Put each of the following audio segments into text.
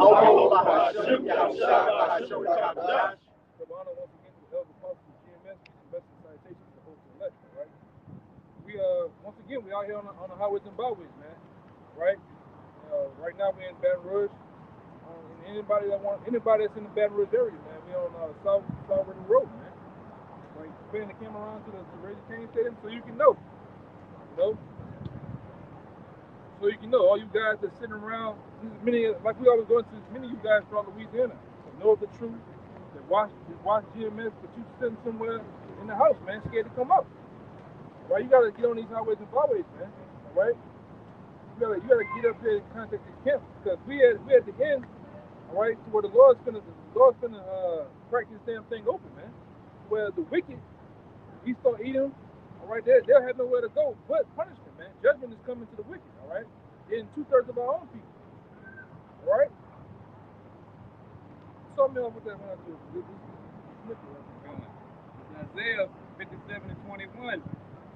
Once again, we out here on the highways and byways, man. Right? Right now we're in Baton Rouge. And anybody that's in the Baton Rouge area, man, we on South River Road, man. Right? Bring the camera around to the Reggie Kane Stadium so you can know. So you can know, all you guys that sitting around, like we always go into, many of you guys from Louisiana know the truth, that watch GMS, but you sitting somewhere in the house, man, scared to come up. Right? You gotta get on these highways and byways, man. All right? You gotta get up there and contact the camp, because we at the end, all right, to where the Lord's gonna crack this damn thing open, man. Where the wicked, he start eating them, all right, they'll have nowhere to go but punishment, man. Judgment is coming to the wicked, all right? In 2/3 of our own people, all right? Something else with that when I do Isaiah 57:21.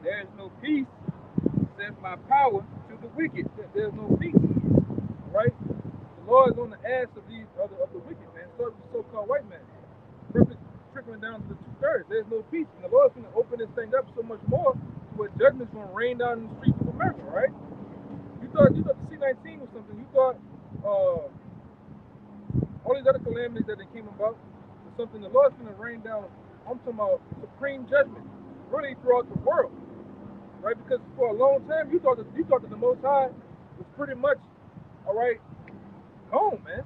There is no peace, says my power to the wicked. There's no peace, all right? The Lord is on the ass of the wicked, man. So-called white man. Perfect trickling down to the 2/3. There's no peace. And the Lord's going to open this thing up so much more to where judgment's going to rain down in the streets of America, right? You thought the C-19 was something. You thought all these other calamities that they came about was something. The Lord's going to rain down, I'm talking about supreme judgment, really throughout the world, right? Because for a long time, you thought that the Most High was pretty much, all right, gone, man.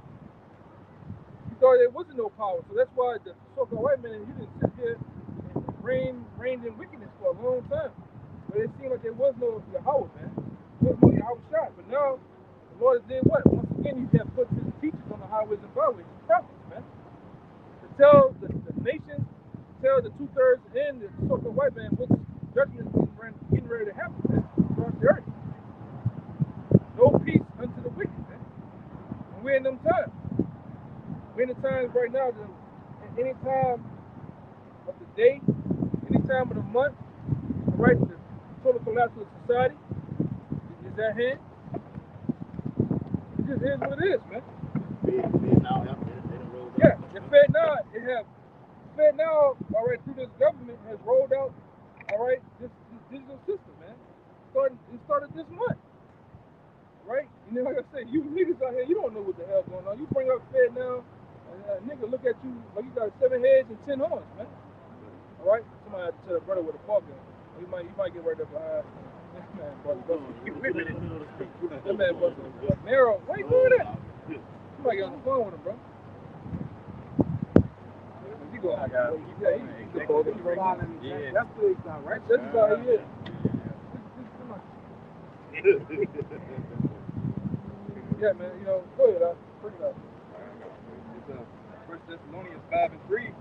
You thought there wasn't no power. So that's why the so-called white man, you didn't sit here and reigned in wickedness for a long time. But it seemed like there was no Yahweh, man. There was no Yahweh shot. But now, the Lord is doing what? Once again, he have put his teachers on the highways and byways, his prophets, man. To tell the nation, tell the 2/3 and the so-called white man what judgment is getting ready to happen, man, throughout the earth. No peace unto the wicked, man. And we're in them times. We're in the times right now, at any time of the day, any time of the month, all right, the total collapse of society is at hand. It just is what it is, man. Yeah, the Fed now, all right, through this government has rolled out, all right, this digital system, man. It started this month, right? And then, like I said, you niggas out here, you don't know what the hell's going on. You bring up Fed now, and a nigga look at you like you got 7 heads and 10 horns, man. All right? Somebody had to tell a brother with a fork gun. You might get right there behind. That man busted. That man busted. Narrow. Why you doing that? You might get on the phone with him, bro. He go. Yeah, he's the boy. Yeah. That's the example, right? That's just how he is. Yeah, man. You know, go ahead. Bring it up. 1 Thessalonians 5:3.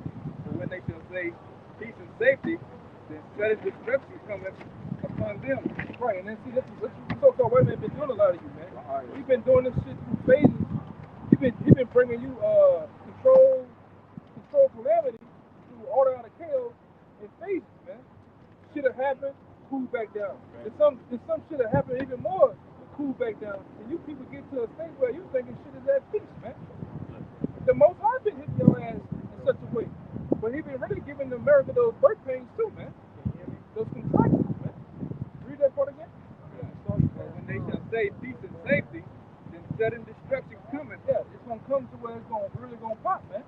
So when they shall say peace and safety, then sudden destruction cometh upon them. Right, and then see, this so-called white man been doing a lot of you, man. He's been doing this shit through phases. He been bringing you control calamity through order out of chaos in phases, man. Shit have happened, cool back down. And some shit have happened even more, cool back down. And you people get to a state where you thinking shit is at peace, man. The Most High been hitting your ass in such a way, but he been really giving America those birth pains too, man. Those contractions, man. Read that part again. So when they shall say peace and safety, then sudden destruction cometh. Yeah, it's gonna come to where it's really gonna pop, man.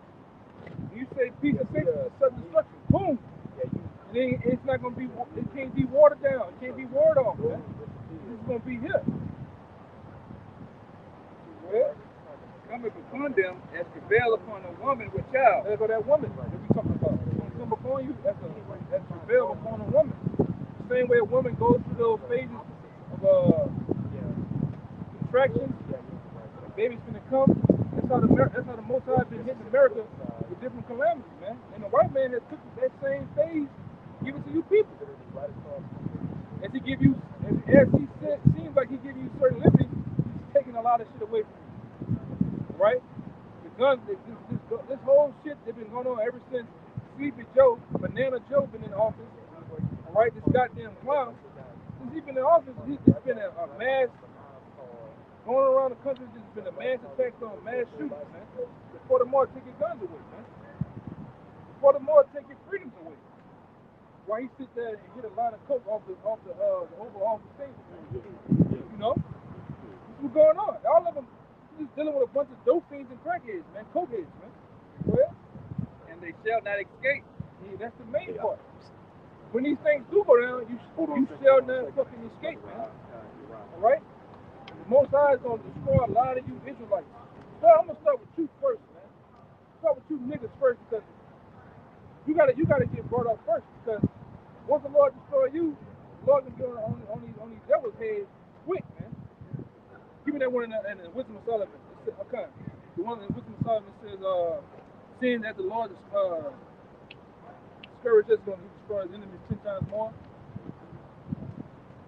When you say peace and safety, sudden destruction, boom. And then it's not gonna be. It can't be watered down. It can't be warded off, man. It's gonna be here. Well, cometh upon them as travail upon a woman with child. There go that woman that we talking about. It's gonna come upon you as travail upon a woman. The same way a woman goes through those phases of contractions, the baby's gonna come. That's how the Most High been hitting America with different calamities, man. And the white man has took that same phase, give it to you people. As he give you, as he said, seems like he give you certain liberties, he's taking a lot of shit away from you. Right? The guns, this whole shit that's been going on ever since Sleepy Joe, Banana Joe been in office. All right, this goddamn clown. Since he's been in office, it's been a mass Going around the country, there's been a mass attacks on mass shootings, man. Before the more take your guns away, man. Before the more take your freedoms away. Why he sit there and hit a line of coke off the Oval Office table? You know, this is what's going on. All of them just dealing with a bunch of dope fiends and crackheads, man, cokeheads, man. Well, And they shall not escape. yeah, that's the main part. When these things do go down, you shall not fucking escape, man. All right. The Most High is gonna destroy a lot of you Israelites. So I'm gonna start with you first, man. Start with you niggas first because you gotta get brought up first because once the Lord destroy you, the Lord can get on these devils' heads quick, man. Give me that one in the Wisdom of Solomon. Okay. The one in the Wisdom of Solomon says, seeing that the Lord is scourge us gonna destroy his enemies 10 times more.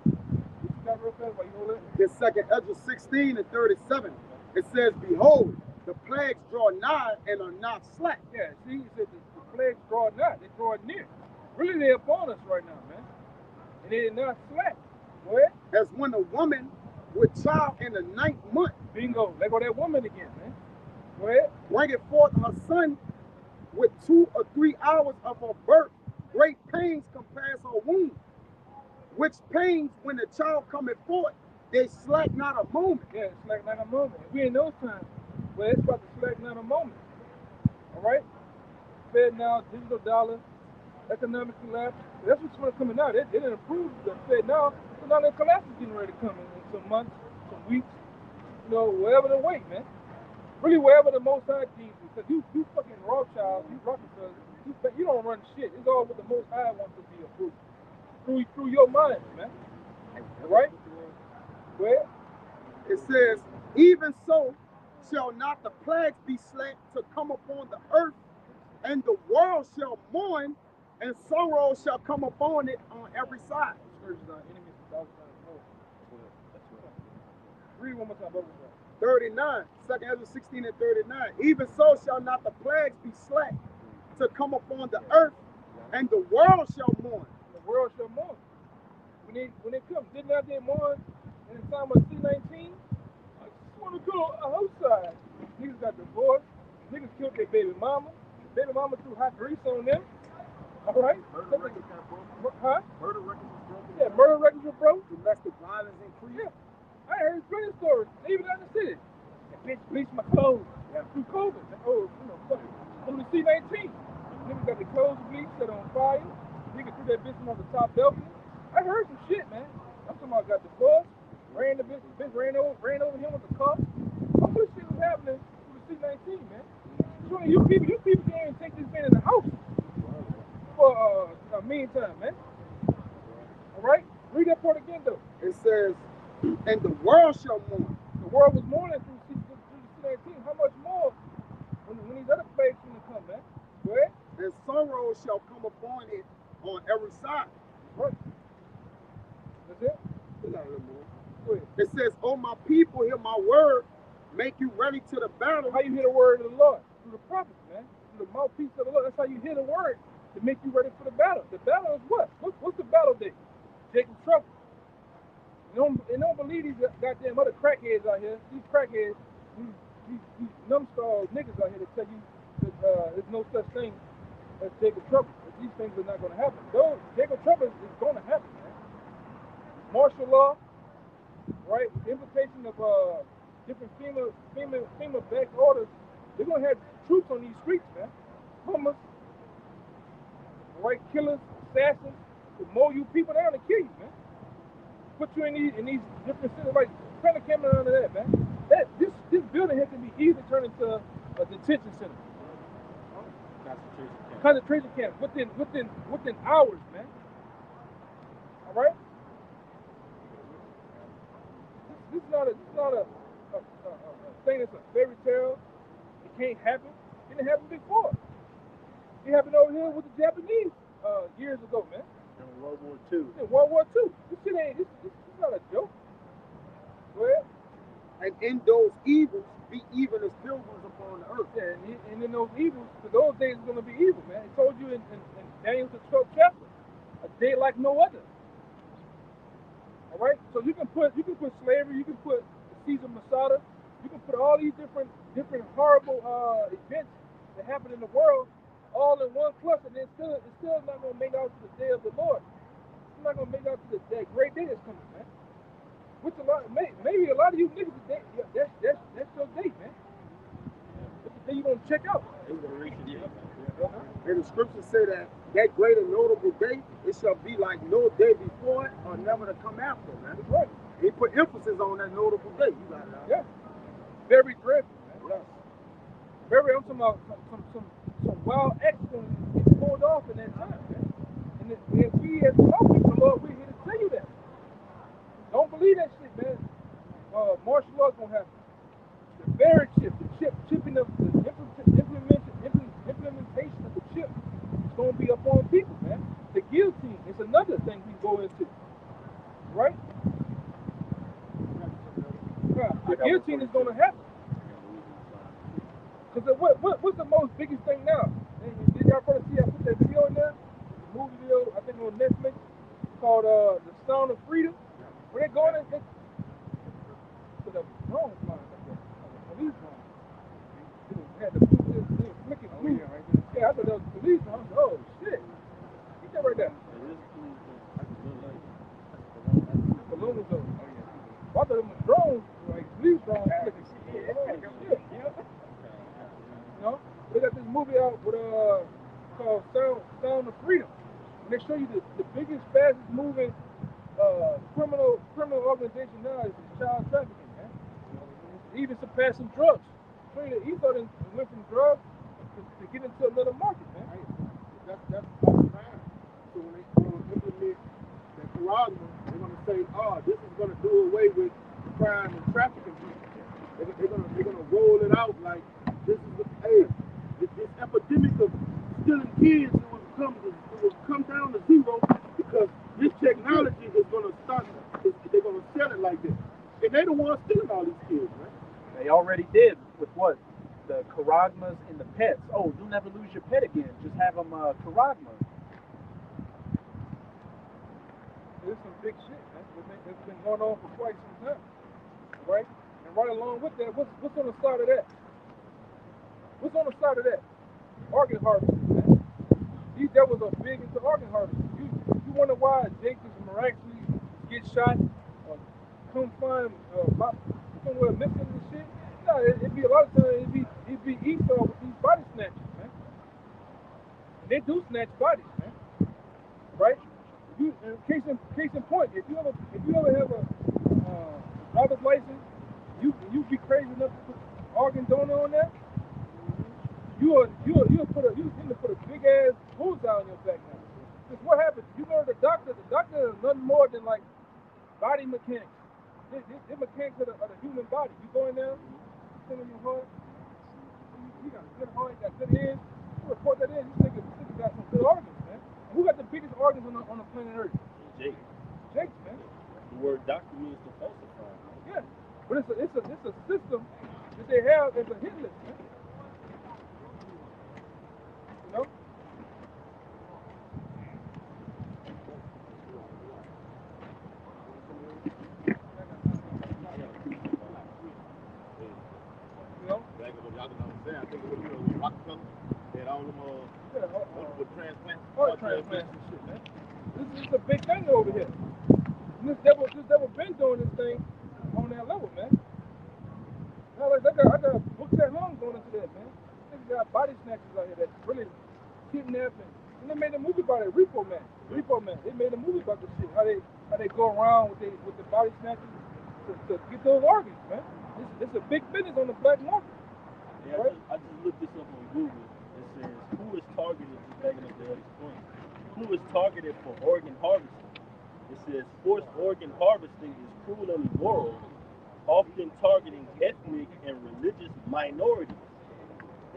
You got real fast while you hold it? In 2nd Ezra 16 and 37, it says, Behold, the plagues draw nigh and are not slack. Yeah, see, he said the plagues draw not, they draw near. Really, they're upon us right now, man. And they did not slack. Go ahead. As when a woman with child in the 9th month Bingo. There go that woman again, man. Go ahead. bringeth forth her son with 2 or 3 hours of her birth, great pains compares her womb. Which pains, when the child cometh forth, they slack not a moment. Yeah, it's slack not a moment. We in those times where it's about to slack not a moment. All right? Fed now, digital dollar, economic collapse. That's what's going to come out. It didn't improve the Fed now. So now the collapse is getting ready to come in some months, some weeks, you know, wherever the wait, man. Really, wherever the Most High keeps you. Because you fucking Rothschild, you Rockefellers, you don't run shit. It's all what the Most High wants to be approved. Through your mind, man. All right? Well, It says, Even so shall not the plagues be slack to come upon the earth, and the world shall mourn, and sorrow shall come upon it on every side. scourges our enemies without time. Read one more time, brother. 39, 2nd Ezra 16 and 39. Even so shall not the plagues be slack to come upon the earth, and the world shall mourn. The world shall mourn. When they come, did not they mourn in the time of C-19? I just want to go outside. Niggas got divorced. Niggas killed their baby mama. Baby mama threw hot grease on them. All right? Murder records got broken. Huh? Murder records was broken. Yeah, murder records were broke. Domestic violence increased. Yeah. I heard plenty of stories, even out the city. That bitch bleached my clothes through COVID. Oh, you know, fucking from the C-19. Niggas got their clothes bleached, set on fire. Niggas threw that bitch on the top balcony. I heard some shit, man. I'm talking about got divorced, ran the bitch ran over him with the car. All this shit was happening through the C-19, man. So you people can't even take this man in the house for a meantime, man. All right? Read that part again, though. It says, And the world shall mourn. The world was mourning through the C-19. How much more when these other plagues gonna come, man? Go ahead. And sorrow shall come upon it on every side. Right. That's it. There's not a little more. Go ahead. It says, O my people, hear my word, make you ready to the battle. How you hear the word of the Lord? Through the prophets, man. Through the mouthpiece of the Lord. That's how you hear the word to make you ready for the battle. The battle is what? What's the battle day? Jacob's trouble. They don't believe these goddamn other crackheads out here. These crackheads, these numbskull niggas out here that tell you that there's no such thing as Jacob's trouble. That these things are not going to happen. Those Jacob's trouble is going to happen, man. Martial law, right? With the invitation of different FEMA-backed orders, they're going to have troops on these streets, man. Hummers, right? Killers, assassins, to mow you people down and kill you, man. Put you in these different cities, like turn the camera under that, man. This building here can be easily turned into a detention center. Concentration camp within hours, man. All right. This is not a thing that's a fairy tale. It can't happen. It didn't happen before. It happened over here with the Japanese years ago, man. In World War II. In World War II. This shit ain't. This is not a joke. Well, And in those evils be even as pilgrims upon the earth. yeah, and in those evils, for those days is going to be evil, man. It told you in Daniel the 12th chapter, a day like no other. All right. So you can put slavery, you can put the Caesar Masada. You can put all these different horrible events that happen in the world all in one cluster, and it's still not gonna make out to the day of the Lord. It's not gonna make out to that great day that's coming, man. Which maybe a lot of you niggas today, yeah, that's your day, man. That's the day you gonna check out. And the scriptures say that that great and notable day, it shall be like no day before it or never to come after, man. That's right. He put emphasis on that notable day. You got it. Yeah. Very dreadful, man. Yes. Very, I'm talking about some wild acts gonna get pulled off in that time, man. And if we as people, Lord, we're here to tell you that. Don't believe that shit, man. Martial law's gonna happen. The very chipping of the implementation of the chip is gonna be upon people, man. The guillotine is another thing we go into, right? The guillotine is gonna happen. Because what's the most biggest thing now? Did y'all probably see I put that video in there? The movie video, I think on Netflix, called The Sound of Freedom. Where they going to the drone flying, like a police drone. It had the flicking blue. Yeah, I thought that was the police drone. Oh shit. Get that right there. Balloon was over. I thought it was drones, like police drones flicking. Oh shit. You know? They got this movie out with called Sound of Freedom. And they show you the biggest, fastest moving criminal organization now is child trafficking, man. Even surpassing drugs. Show you that Esau went from drugs to get into another market, man. That's all time. So when they implement that Kuragma, they're gonna say, this is gonna do away with crime and trafficking people. They're gonna roll it out like this is this epidemic of stealing kids will come down to zero because this technology is gonna start. They're gonna sell it like this, and they the ones stealing all these kids, man. They already did with what? The Karagmas and the pets. Oh, you'll never lose your pet again. Just have them Karagma. There's some big shit, man. It's been going on for quite some time, right? And right along with that, what's on the side of that? What's on the side of that? Organ harvesting, man. These devils are big into organ harvesting. You wonder why Jake just miraculously get shot or come find somewhere missing and shit? No, it'd be a lot of times it'd be Esau with these body snatchers, man. And they do snatch bodies, man. Right? Case in point, if you ever have a driver's license, you be crazy enough to put organ donor on there, you'll put a big ass bullseye on your back now. Because what happens? You go to the doctor is nothing more than like body mechanics. They're mechanics of the human body. You go in there, send in your heart, you got a good heart, you got good ears, you report that in, this nigga got some good organs, man. And who got the biggest organs on the planet Earth? Jake. Jake, man. The word doctor means to falsify. Yeah. But it's a system that they have as a hit list, man. You know? You know? I think it was Rockefeller. They had all them with transplants. Heart transplants and shit, man. This is a big thing over here. And this devil been doing this thing on that level, man. Now, like, I got books that long going into that, man. Niggas got body snatchers out here that really kidnapping. And they made a movie about it, Repo Man. They made a movie about this shit. How they go around with the body snatchers to get those organs, man. It's a big business on the black market. Yeah, right? I just looked this up on Google. It says who is targeted, just backing up the other point. Who is targeted for organ harvesting? It says forced organ harvesting is cruel and immoral, often targeting ethnic and religious minorities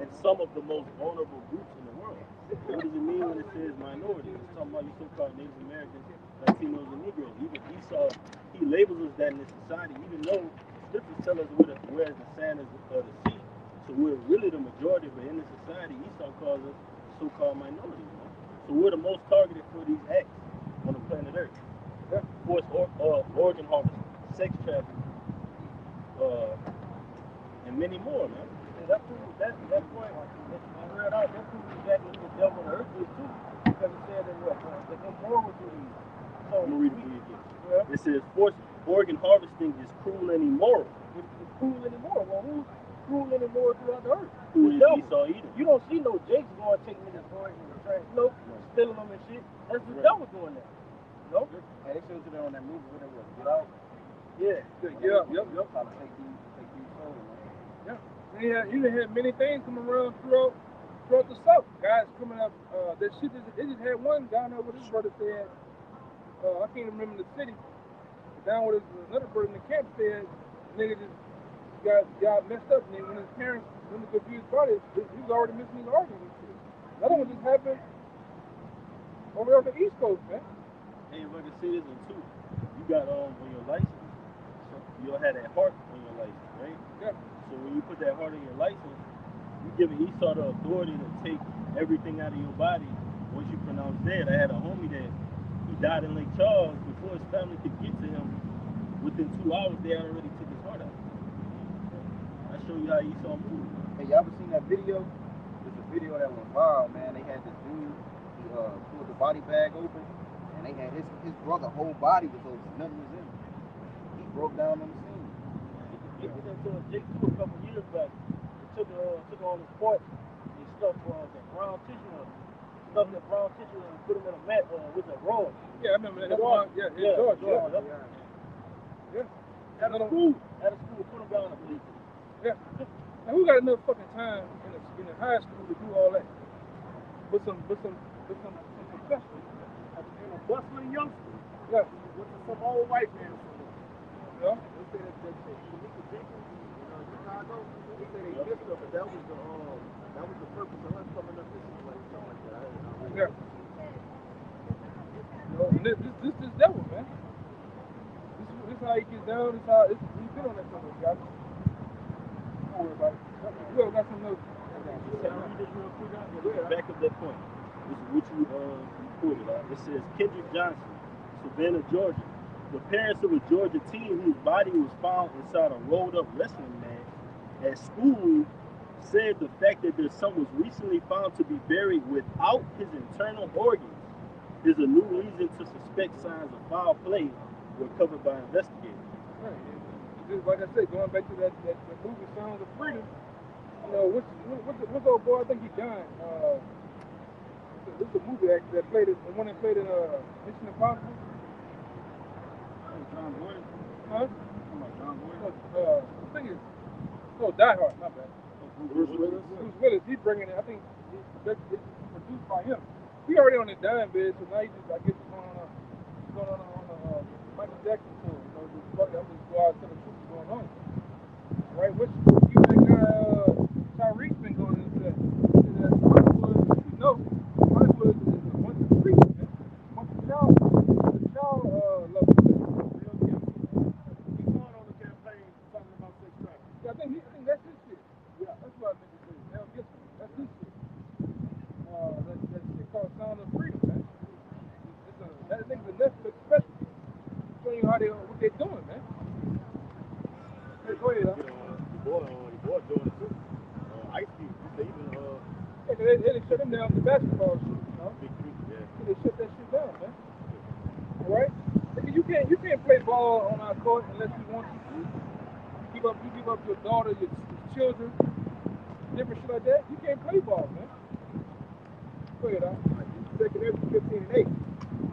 and some of the most vulnerable groups in the world. What does it mean when it says minorities? It's talking about you so-called Native Americans, Latinos, and Negroes. Even Esau, he labels us that in this society, even though scriptures tell us where the sand is of the sea. So we're really the majority, but in this society, Esau calls us so-called minorities. So we're the most targeted for these acts on the planet Earth. Forced organ harvesting, sex trafficking, and many more, man. And that proves that point that you read out, that proves exactly what the devil on the earth is too. Because it said that what the immoral do these. So I'm gonna read it for you again. yeah, It says forced organ harvesting is cruel and immoral. it's cruel anymore. Well, who's cruel anymore throughout the earth? Who The is devil. Esau Edom? You don't see no Jakes going take niggas going and trying, stealing them and shit. That's the Right. devil doing that. No? And they showed you that on that movie when they was Get Out. Yeah. Yep. Trying to take these souls, man. Yeah. You done had many things coming around throughout the South. Guys coming up, that shit, they just had one down there with his brother said, I can't even remember the city, but down with another brother in the camp said, nigga just got messed up, and then when his parents went to go view his body, he was already missing his organs and shit. Another one just happened over there on the East Coast, man. Hey, if I can say this in two, you got on your license, so you'll have that heart on your license, right? Yeah. So when you put that heart on your license, you giving Esau the authority to take everything out of your body once you pronounce dead. I had a homie that he died in Lake Charles before his family could get to him. Within 2 hours, they had already took his heart out. I show you how Esau moved. Hey, y'all ever seen that video? There's a video that went viral, man. They had this dude, he pulled the body bag open, and they had his brother whole body was open, nothing was in it. He broke down on the scene. He was into a Jake too a couple years back. He took on his porch and stuffed that brown tissue on him. Stuffed that brown tissue and put him in a mat with a rod. Yeah, I remember that. That's why, George. Yeah. At a school, put him down in the police. Yeah. Now who got enough fucking time in the high school to do all that? With some professionals. And a bustling youngster Yeah. with some old white man. Yeah. They say that Shanika Jenkins in Chicago, they say they missed her, but that was the purpose of her coming up this way, something like that. Yeah. And this devil, man. This how he gets down. He's been on that somewhere, guys. Don't worry about it. You ever got some notes? Can I read this real quick out? Back up that point. This is what you quoted out. It says Kendrick Johnson, Savannah, Georgia. The parents of a Georgia teen whose body was found inside a rolled up wrestling mat at school said the fact that their son was recently found to be buried without his internal organs is a new reason to suspect signs of foul play were covered by investigators. Right. Just like I said, going back to that movie Sounds of Freedom, what's the old boy, I think he died. This is a movie that played it, the one that played in Mission Impossible. John Boyd. Huh? John Boyd. I think it's Die Hard, not bad. Bruce Willis. Bruce Willis, he's bringing it. I think it's produced by him. He already on the dying bed, so now I guess he's going on a Michael Jackson tour. Just fuck it, I'm just go out and tell the truth what's going on. Right? Which even that guy Tyreek's been going into that. Hollywood, you know, Hollywood is a bunch of freaks, man. A bunch of child lovers. Real guilty. He's going on the campaign talking about sex trafficking. Yeah, I think that's his shit. Yeah, that's what I meant to say. Mel Gibson. That's his shit. That shit called Sound of Freedom, man. That thing's a Netflix special. Showing you what they're doing, man. Hey, go ahead, Your boy doing it too. Ice Cube, they even they shut him down the basketball shit, you know? Big Three, yeah. They shut that shit down, man. All right? Because you can't play ball on our court unless you want to. You give up your daughter, your children, different shit like that. You can't play ball, man. Go ahead, Second Ezra 15 and 8.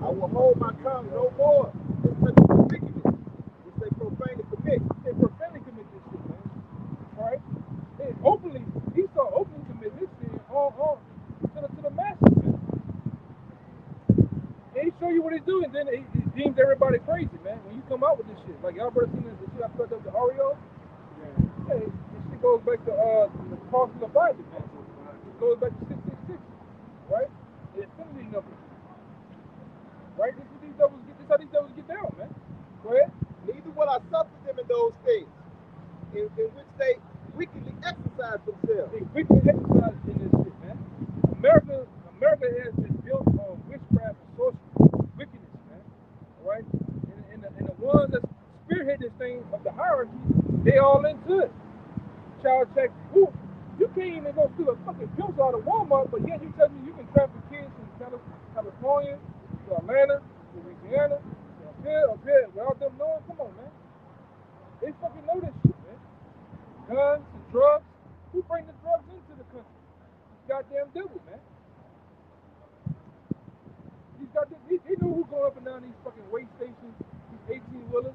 I will hold my tongue no more in such a wickedness, which they profanely commit. They profanely commit this shit, man. All right? Esau openly commit this sin to the masses, man. And he show you what he's doing, then he deems everybody crazy, man. When you come out with this shit, like y'all better seen the shit I put up with Oreo. Yeah, this shit goes back to the cross of the Bible, man. It goes back to 666, right? The infinity number. Right? This is how these devils get down, man. Go ahead. Neither will I suffer them in those things, in which they wickedly exercise themselves. They quickly exercise in this shit, man. America has been built on witchcraft and sorcery, wickedness, man. All right? And the ones that spearhead this thing of the hierarchy, they all in gonna steal a fucking juice out of Walmart, but yet you tell me you can traffic kids from California to Atlanta, Louisiana, up here, without them knowing. Come on, man. They fucking know this shit, man. Guns and drugs. Who bring the drugs into the country? These goddamn devil, man. They know who's going up and down these fucking way stations, these 18-wheelers,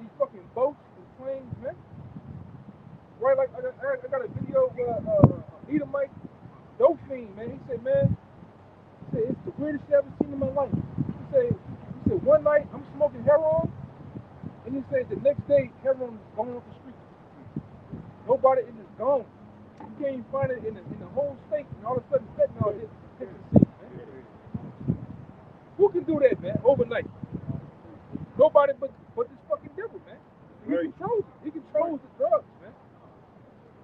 these fucking boats and planes, man. Right, like I got a video where Edomite dope fiend, man. He said, man, it's the weirdest shit I've ever seen in my life. He said one night I'm smoking heroin, and he said the next day heroin is gone off the street. Nobody in it's gone. You can't even find it in the whole state, and all of a sudden fentanyl hit the scene, man. Who can do that, man? Overnight. Nobody but this fucking devil, man. He controls it. He controls the drugs, man.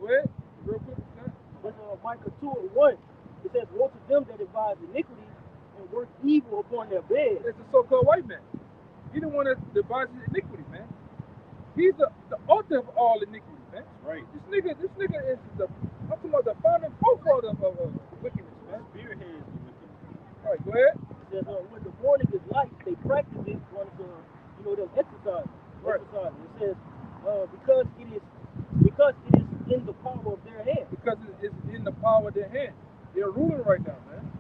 Go ahead, real quick. But Micah 2:1, it says, woe to them that devise iniquity and work evil upon their bed. It's the so-called white man. He the one that devises iniquity, man. He's the author of all iniquity, man. Right. This nigga is I'm talking about the founding forefather of wickedness, man. Spearheads the wickedness. All right, go ahead. It says, when the morning is light, they practice it going to, them exercise. Right. It says, because it is in the power of their hand. Because it's in the power of their hand. They're ruling right now, man.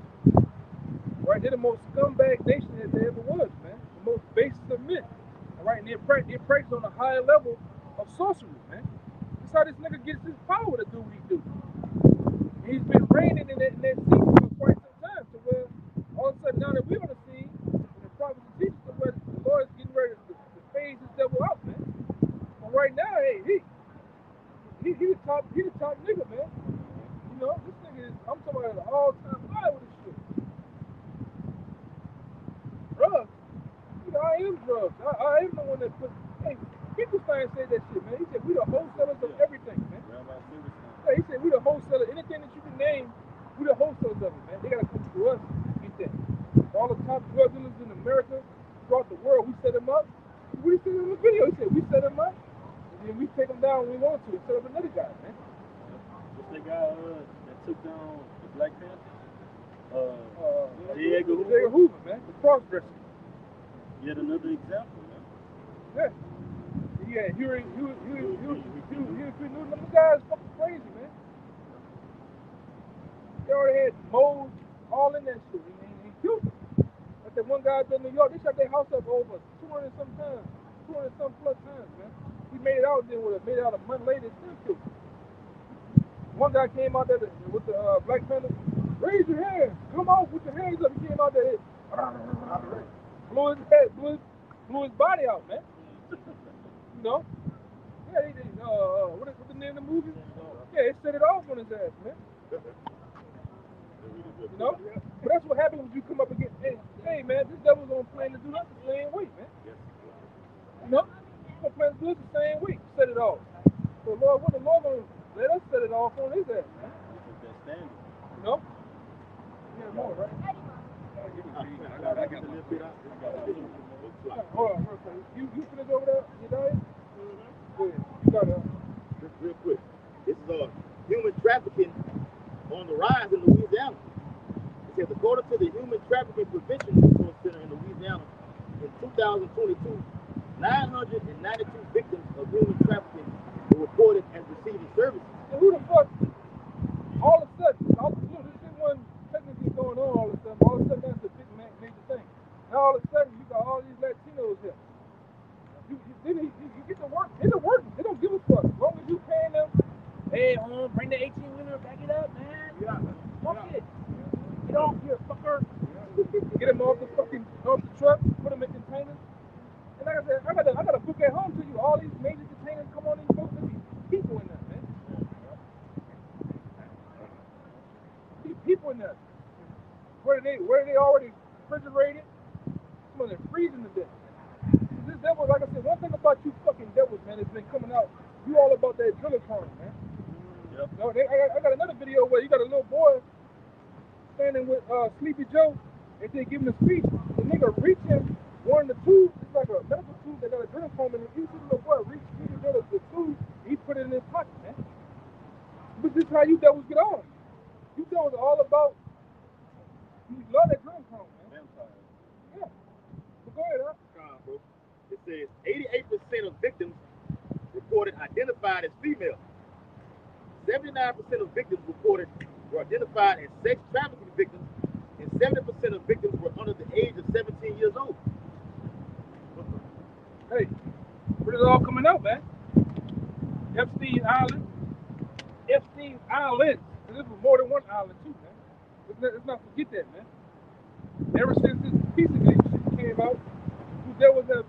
Right? They're the most scumbag nation that there ever was, man. The most basest of men. All right? And they're practiced on a higher level of sorcery, man. That's how this nigga gets his power to do what he do. And he's been reigning in that seat for quite some time, to where all of a sudden now that we're on the scene, and the prophets and teachers, to where the Lord is getting ready to phase this devil out, man. But right now, hey, he the top nigga, man. You know, this nigga is, I'm talking about an all-time high with this shit. Drugs. You know, I am drugs. I am the one that put, hey, Finkelstein said that shit, man. He said we the wholesalers of everything, man. Yeah, he said we the wholesalers, anything that you can name, we the wholesalers of it, man. They gotta come through us, get that. All the top drug dealers in America, throughout the world, we set them up. We said in the video, he said we set them up, and then we take them down when we want to, and set up another guy, man. What's that guy that took down the Black Panther? J. Hoover, man. The cross-dresser. Yet another example, man. Yeah. Yeah, Huey Newton, them guys fucking crazy, man. They already had moles all in that shit, and he killed them. Like that one guy up in New York, they shut their house up over 200-some times, 200-some plus times, man. He made it out there made it out a month later, still killed him. One guy came out there with the Black Panther. Raise your hands. Come out with your hands up. He came out there. Blew his body out, man. You know? Yeah, what's the name of the movie? Yeah, they set it off on his ass, man. You know? But that's what happens when you come up against, hey man, this devil's gonna plan to do that the same way, man. You know? He's gonna plan to do it the same way. Set it off. So Lord, what the Lord gonna let us set it off on his ass, man. You know? Yeah, more, right? I got my hold on, real quick. You finish over there? You dying? Good. You got it. Just real quick. This is human trafficking on the rise in Louisiana. It says, according to the Human Trafficking Prevention Resource Center in Louisiana, in 2022, 992 victims of human trafficking were reported as receiving services. And who the fuck? All of a sudden, this shit wasn't technically going on all of a sudden. All of a sudden, that's a big major thing. Now all of a sudden, you got all these Latinos here. You get to work. They don't work. They don't give a fuck. As long as you paying them, hey, bring the 18-wheeler, back it up, man. Yeah. Fuck it. Get off here, fucker. Get them off the truck, put them in containers. And like I said, I got a book at home to you. All these major containers come on these boats. There be people in there, man. People in there. Where are they already refrigerated? Some of them freezing to death. This devil, like I said, one thing about you fucking devils, man, has been coming out. You all about that drilling farm, man. Yep. No, I got another video where you got a little boy standing with Sleepy Joe, and they giving a speech. The nigga reaching one of the tubes. It's like a medical tube that got a drilling foam in it. You see the little boy reach Sleepy Joe the tube, he put it in his pocket, man. But this is how you devils get on. You devils are all about, you love that drum song, man. Vampire. Yeah. But go ahead, huh? Bro. It says 88% of victims reported identified as female. 79% of victims reported were identified as sex trafficking victims, and 70% of victims were under the age of 17 years old. Hey, where is it all coming out, man? Epstein Island. Epstein Island. And this was more than one island, too, man. Let's not forget that, man. Ever since this Pizzagate shit came out, you there was the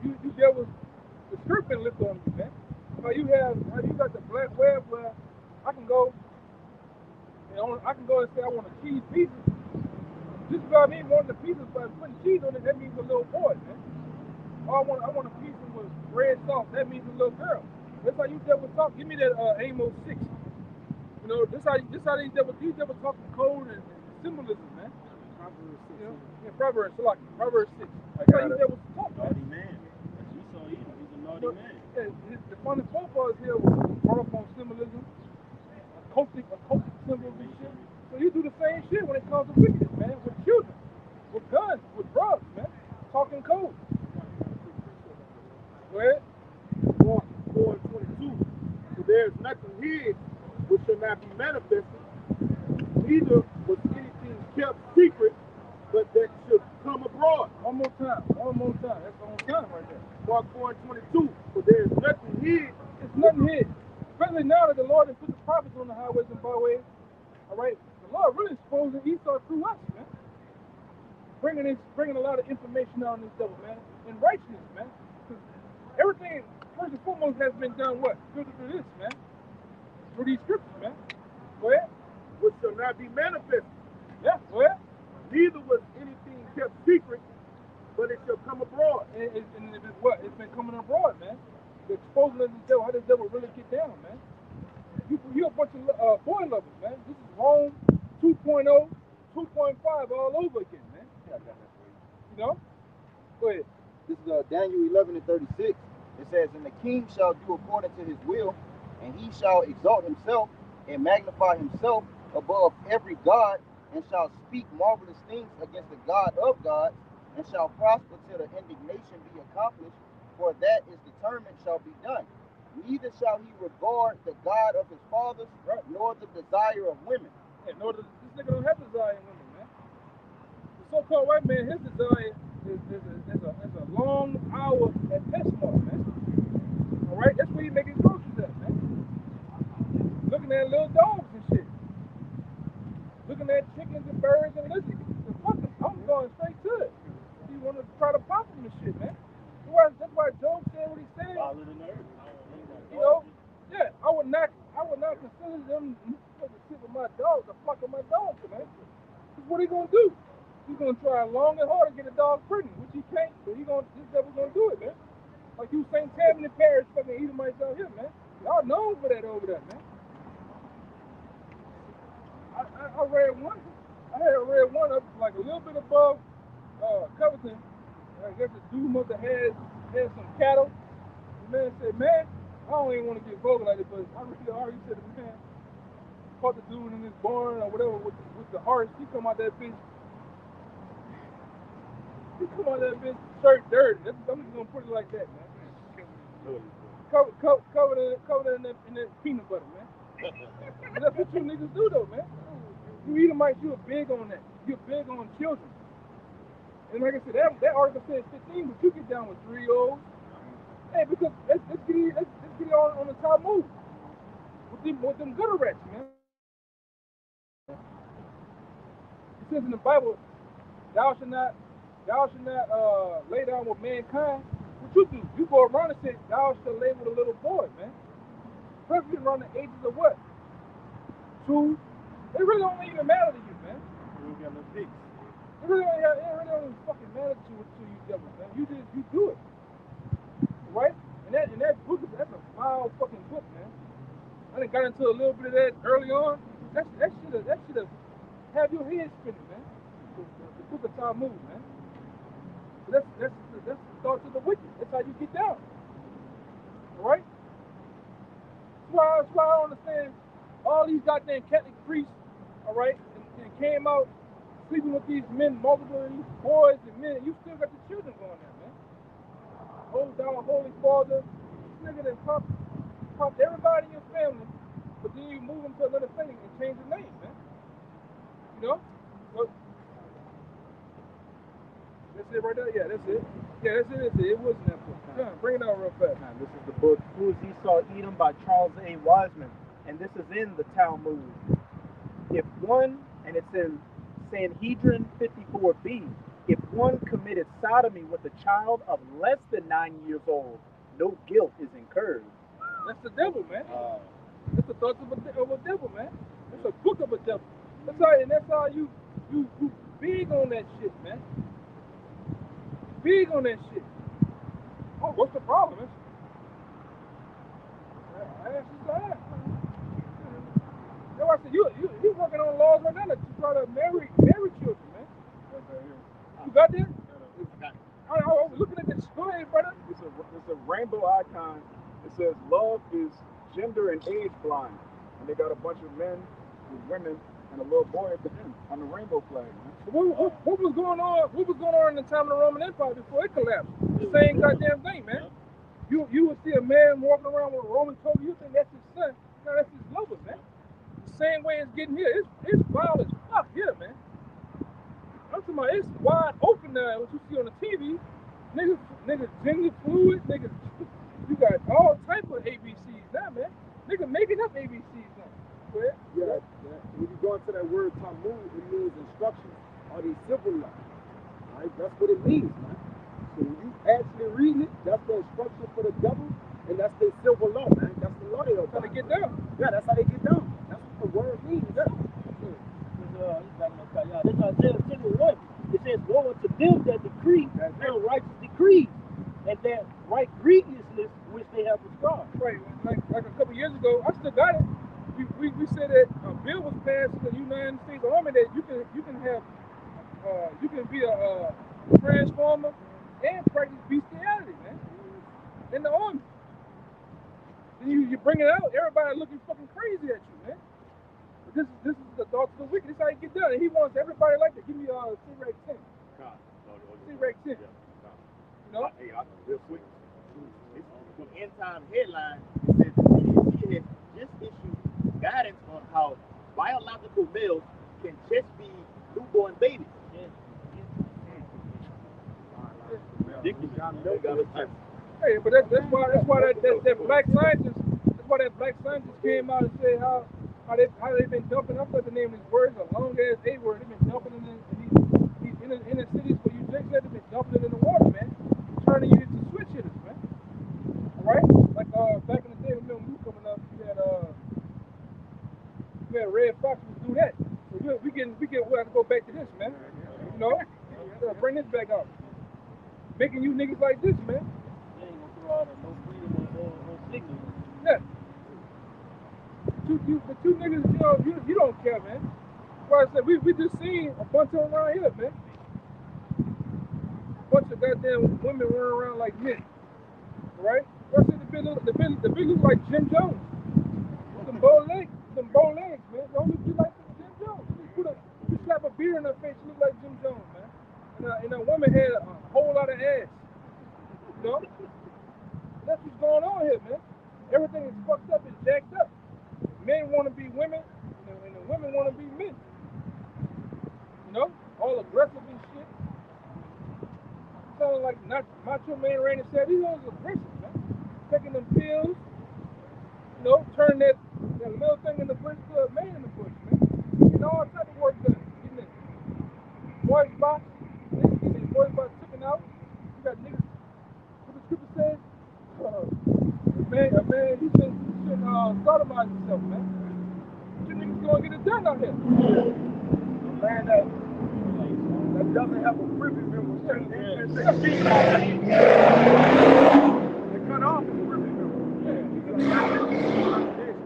skirt been lifted on you, man. How you got the black web where I can go I can go and say I want a cheese pizza. Just about me wanting the pizza, but putting cheese on it, that means a little boy, man. Or I want a pizza with red sauce, that means a little girl. That's how you devil talk. Give me that Amos 6. You know, these devils talk in code and symbolism, man. Proverbs You know, 16. yeah, Proverbs 6. I That's how got you it. devils talk, man. Naughty man. That's Esau Edom. He's a naughty But, man. yeah, the funny forefathers here was brought up on symbolism, occultic symbols and shit. So you do the same shit when it comes to wickedness, man, with children, with guns, with drugs, man. Talking code. Go ahead. 4:22. So there is nothing hid which shall not be manifested, neither was anything kept secret, but that should come abroad. One more time. That's on time right there. Mark 4:22. So there is nothing hid. It's nothing hid. Especially now that the Lord has put the prophets on the highways and byways. All right. The Lord really exposing Esau through us, man. Bringing a lot of information out on this devil, man. And righteousness, man. Because everything, first and foremost, has been done what? Through this, man. Through these scriptures, man. Go ahead. Which shall not be manifested. Yeah, go ahead. Neither was anything kept secret, but it shall come abroad. And it's what? It's been coming abroad, man. The exposing of this devil, how this devil really get down, man. You a bunch of boy lovers, man. This is Rome 2.0, 2.5 all over again, man. Yeah, I got that for you. You know? Go ahead. This is Daniel 11:36. It says, "And the king shall do according to his will, and he shall exalt himself and magnify himself above every god, and shall speak marvelous things against the God of gods, and shall prosper till the indignation be accomplished, for that is determined shall be done. Neither shall he regard the God of his fathers, nor the desire of women." Yeah, no, this nigga don't have desire in women, man. The so-called white man, his desire is a long hour at PetSmart, man. All right, that's where he making groceries at, man. Looking at little dogs and shit. Looking at chickens and birds and lizards. So fuck him. I'm going straight to it. He want to try to pop him and shit, man. That's why Job said what he said. Follow the nerve. You know, yeah, I would not consider them to sit with my dog, to fuck with my dog, man. What he gonna do? He's gonna try long and hard to get a dog pregnant, which he can't, but this devil gonna do it, man. Like you St. Tammany Parish fucking Edomites out here, man. Y'all known for that over there, man. I read one. I had read one up like a little bit above Covington. I guess the dude must have had some cattle. The man said, "Man, I don't even want to get vulgar like it, but I really already said, man, caught the dude in his barn or whatever with the horse. He come out that bitch. Shirt dirty. I'm just gonna put it like that, man. Covered in that peanut butter, man. That's what you niggas do, though, man. You Edomites, you're big on that. You're big on children. And like I said, that article says 15, but you get down with 3-year-olds. Hey, because let's get it on the top move with them gutter rats, man. It says in the Bible, thou shalt not lay down with mankind. What you do? You go around and say, thou shalt lay with a little boy, man. Especially around the ages of what? 2. It really don't even matter to you, man. You got no pics. It really don't fucking matter to you devils, man. You do it. Right? And that book that's a wild fucking book, man. I done got into a little bit of that early on. That should have your head spinning, man. The book of Talmud, man. That's the thoughts of the wicked. That's how you get down. All right? That's why I don't understand all these goddamn Catholic priests, all right, and came out sleeping with these men, multiple of these boys and men. You still got the children going there, man. Hold down Holy Father, this nigga that pop everybody in your family, but then you move them to another thing and change the name, man. You know? So, that's it right there? Yeah, that's it. Yeah, that's it. That's it. It was in that book. Bring it out real fast. Now, this is the book Who is Esau Edom by Charles A. Wiseman, and this is in the Talmud. If one, and it's in Sanhedrin 54b, if one committed sodomy with a child of less than 9 years old, no guilt is incurred. That's the devil, man. That's the thoughts of a devil, man. That's a book of a devil. That's how you big on that shit, man. Big on that shit. Oh, what's the problem? That's I said, you working on laws right now to try to marry children, man. You got that? I was looking at this. Go ahead, brother. It's a rainbow icon. It says love is gender and age blind, and they got a bunch of men with women and a little boy at the end on the rainbow flag. Man. What was going on? What was going on in the time of the Roman Empire before it collapsed? The same goddamn thing, man. You would see a man walking around with a Roman toga. You think that's his son? No, that's his lover, man. The same way it's getting here. It's wild as fuck here, man. I'm talking about it's wide open now. What you see on the TV, niggas gender fluid, niggas. You got all type of ABCs now, man. Niggas making up ABCs now. Yeah. When you go into that word Talmud, it means instructions or the civil law. Right? That's what it means, man. So when you actually reading it, that's the instruction for the devil, and that's the civil law, man. That's the law they are trying to get down. Yeah, that's how they get down. That's what the word means. Yeah. That's how Isaiah 10:1. It says, woe unto them that decree unrighteous decrees, and that right grievousness which they have prescribed. Right, like a couple years ago, I still got it. We said that a bill was passed in the United States Army that you can be a transformer and practice bestiality, man, in the Army. Then you bring it out, everybody looking fucking crazy at you, man. But this is the thoughts of the wicked. This is how you get done. And he wants everybody like that. Give me C-Reg 10. C-Reg 10. You know? Hey, real quick. From End Time headline, it says the CDC has just issued guidance on how biological males can just be newborn babies. Hey, but that's why that black scientist came out and said how they've been dumping. I forgot the name of these words, a long ass A word. They've been dumping in the cities where you drink that. They've been dumping it in the water, man, turning you into switch hitters, man. All right, like back in the day, remember we coming up, we had Red Fox was do that. So we have to go back to this, man. You know, bring this back out. Making you niggas like this, man. They ain't gonna throw out a no freedom or signal. Yeah. The two niggas, you don't care, man. That's why I said we just seen a bunch of them around here, man. A bunch of goddamn women running around like men. Right? First thing the big look like Jim Jones. Them bow legs, man. They don't look like Jim Jones. You slap a beer in her face, she look like Jim Jones, man. And a woman had a whole lot of ass. You know? That's what's going on here, man. Everything is fucked up and jacked up. Men want to be women, and the women want to be men. You know? All aggressive and shit. Sounding like Macho Man Randy said, these are aggressive, man. Taking them pills, you know, turning that little thing in the bush to a man in the bush, man. Getting all type of work done. Getting it. Voice box. Niggas getting their voice box taken out. You got niggas, what the scripture says? A man, he shouldn't sodomize himself, man. You niggas gonna get it done out here. A man that doesn't have a privy member. They cut off his privy member. You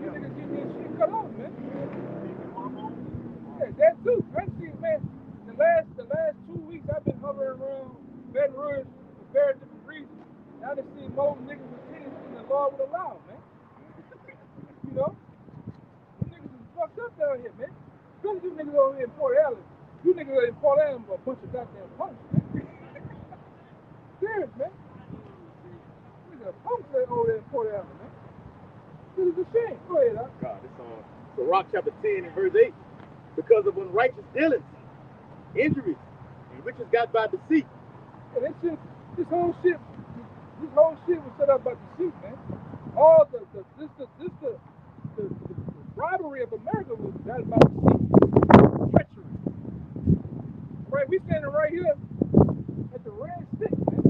niggas getting this shit cut off, man. Yeah, that too. I see, man. The last 2 weeks I've been hovering around Baton Rouge for very different reasons. I done seen more niggas with titties than the law would allow, man. You know? Them niggas is niggas over here in Port Allen, you niggas in Port Allen are a bunch of goddamn punks, man. Serious, man. Niggas are punks over there in Port Allen, man. This is a shame. Go ahead, huh? God, it's on. So Rock chapter 10 and verse 8. Because of unrighteous dealings, injuries, and riches got by deceit. And that shit, this whole shit was set up by deceit, man. All the robbery of America was done by deceit, treachery. Right, we standing right here at the Red Stick, man.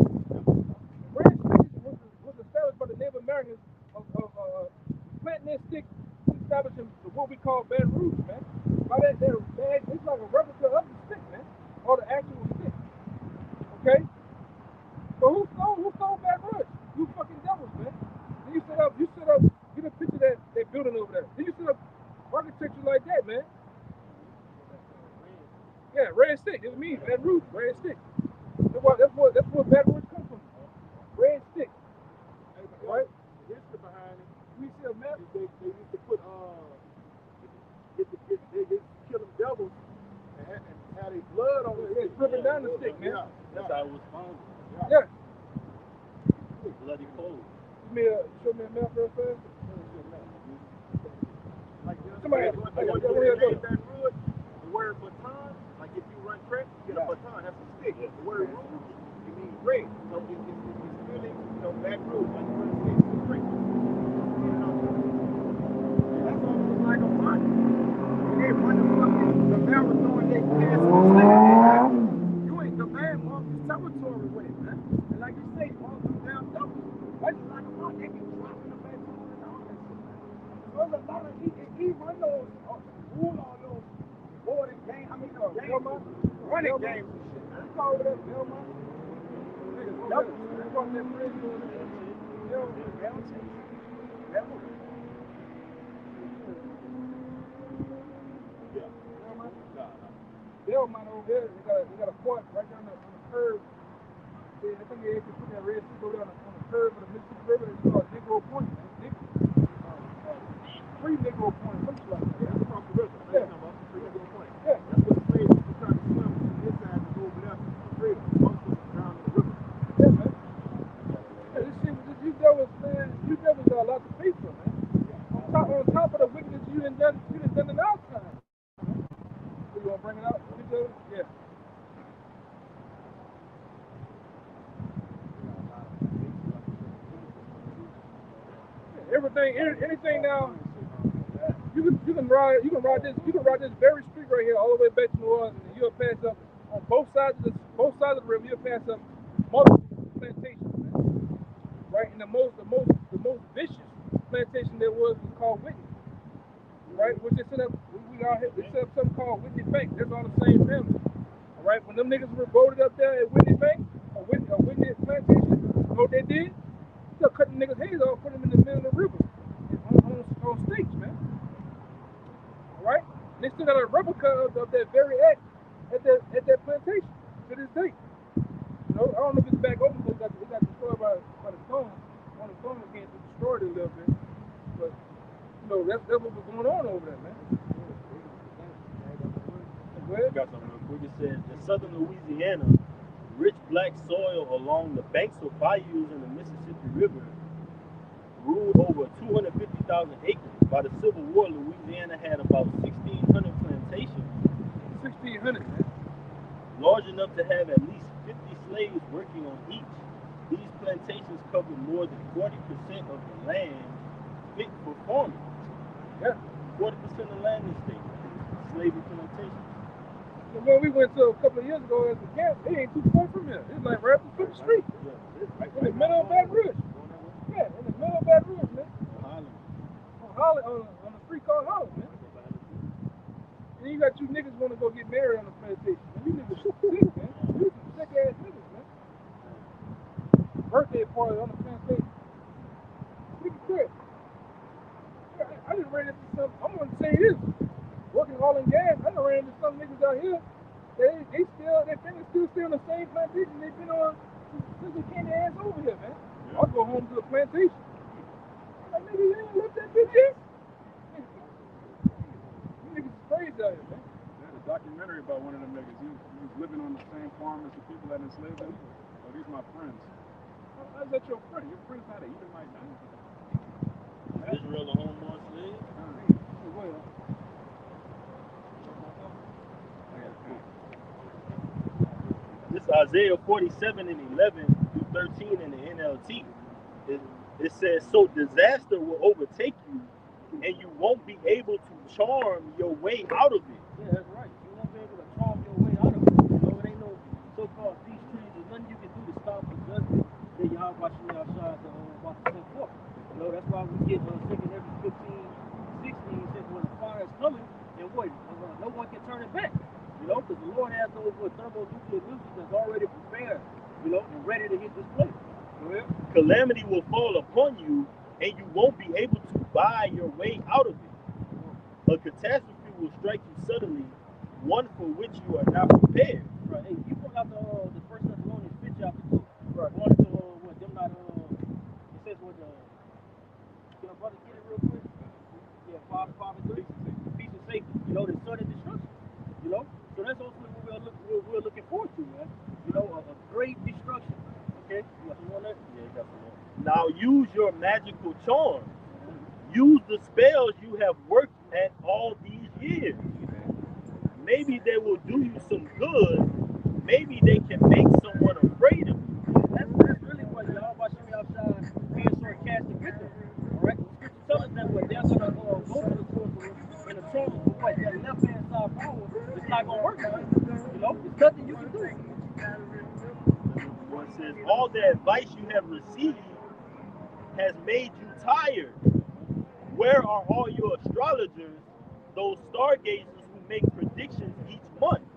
Red Stick was established by the Native Americans of planting their stick, establishing what we call Baton Rouge, man. By that, it's like a replica of the stick, man, or the actual stick. Okay. So who stole Baton Rouge? You fucking devils, man. Then you set up, get a picture of that building over there. Then you set up architecture like that, man. Yeah, Red Stick. It means Baton Rouge, Red Stick. That's where Baton Rouge comes from. Red Stick. Right? The history behind it. We see a map. They used to put they kill them devils and had their blood on the stick. Dripping down the stick, man. That's how it was founded. Yeah. Bloody cold. Show me a map real fast. Like Somebody, the word baton, like if you run track, you get a baton, that's a stick. The word rouge, it means red. So it's really, back rouge, like you run stick, it's straight. That's almost like a month. And they run the marathon, they pass the stick. You ain't the man off this territory with it, man. And like you say, all them damn devils. That's just like a month. They be dropping the baton and all that shit, man. So there's a lot of he run those, rule all those boarding games. I mean, running games and shit, man. It's all that Belmont. Niggas, devils, man. From that bridge, Belmont over there, they got a point right down on the curve. I think they actually put that red stick over there on the curve of the Mississippi River. It's called Negro Point, man. Free Negro Point, something like that. Yeah, that's across the river. Yeah. Free Negro Point. Yeah. That's what the slaves used to try to swim from this side and go over there for freedom. Most of them drowned in the river. Yeah, man. Yeah, this shit, you devils, man, you devils got a lot to pay for, man. On top of the wickedness you done done in our time. So you want to bring it out? You devils? Yeah. Anything now. You can ride this very street right here all the way back to New Orleans, and you'll pass up on both sides of the river. You'll pass up multiple plantations, man. Right, and the most vicious plantation there was called Whitney. Right, which they set up. They set up something called Whitney Bank. That's all the same family. All right, when them niggas were voted up there at Whitney Bank or Whitney plantation, you know what they did? They'll cut the niggas' heads off, put them in the middle of the river on stakes, man. Right? And they still got a replica of that very act at that plantation to this day. I don't know if it's back open because it got destroyed by the storm. One of the storms came to destroy it a little bit. But that's what was going on over there, man. I got something real quick. It says in southern Louisiana, rich black soil along the banks of bayous in the Mississippi River ruled over 250,000 acres. By the Civil War, Louisiana had about 1,600 plantations. 1,600, man. Large enough to have at least 50 slaves working on each. These plantations covered more than 40% of the land fit for farming. Yeah. 40% of the land in the state. Slavery plantations. The one we went to a couple of years ago as a camp, it ain't too far from here. It's like right up the foot of the street. In the middle of Baton Rouge. Yeah, in the middle of Baton Rouge, man. On a street called Holland, man. And you got you niggas want to go get married on the plantation. Man. You niggas sick, man. You some sick ass niggas, man. Birthday party on the plantation. Nigga quit. I just ran into some. I'm gonna say this. Working all in gas, I done ran into some niggas out here. Their fingers still on the same plantation they've been on since they came their ass over here, man. I'll go home to the plantation. Like, nigga, you ain't left that bitch yet? You niggas is crazy out here, man. story about one of them niggas. He was living on the same farm as the people that enslaved him. Oh, these my friends. How's that your friend? Your friend's not an Edomite, man. Israel a homeborn slave? Well, This Isaiah 47 and 11 through 13 in the NLT. It says, so disaster will overtake you, and you won't be able to charm your way out of it. Yeah, that's right. You won't be able to charm your way out of it. You know, it ain't no so-called peace trees. There's nothing you can do to stop the judgment that Yahweh Shemi outside about to send forth. You know, that's why we get second every 15, 16, says when the fire is coming, and what? No one can turn it back. You know, because the Lord has those thermonuclear missiles that's already prepared, you know, and ready to hit this place. Calamity will fall upon you, and you won't be able to buy your way out of it. A catastrophe will strike you suddenly, one for which you are not prepared. Right. Hey, you brought out the first Thessalonians 5th chapter too. Right. Going to what them not it says what can a brother get it real quick? Yeah, 5 and 3. Peace and safety. You know, the sudden destruction. You know, so that's ultimately what we're looking forward to, man. You know, a great destruction. Okay, you got some more there? Yeah, you got some more. Now use your magical charm. Use the spells you have worked at all these years. Maybe they will do you some good. Maybe they can make someone afraid of you. That's really what Yahweh Shemi outside being sarcastic with them. All right, the scripture tells us that what they're gonna go to the sorcerer in the trouble for what that left hand side power is not gonna work for you. You know, there's nothing you can do. One says all the advice you have received has made you tired. Where are all your astrologers, those stargazers who make predictions each month?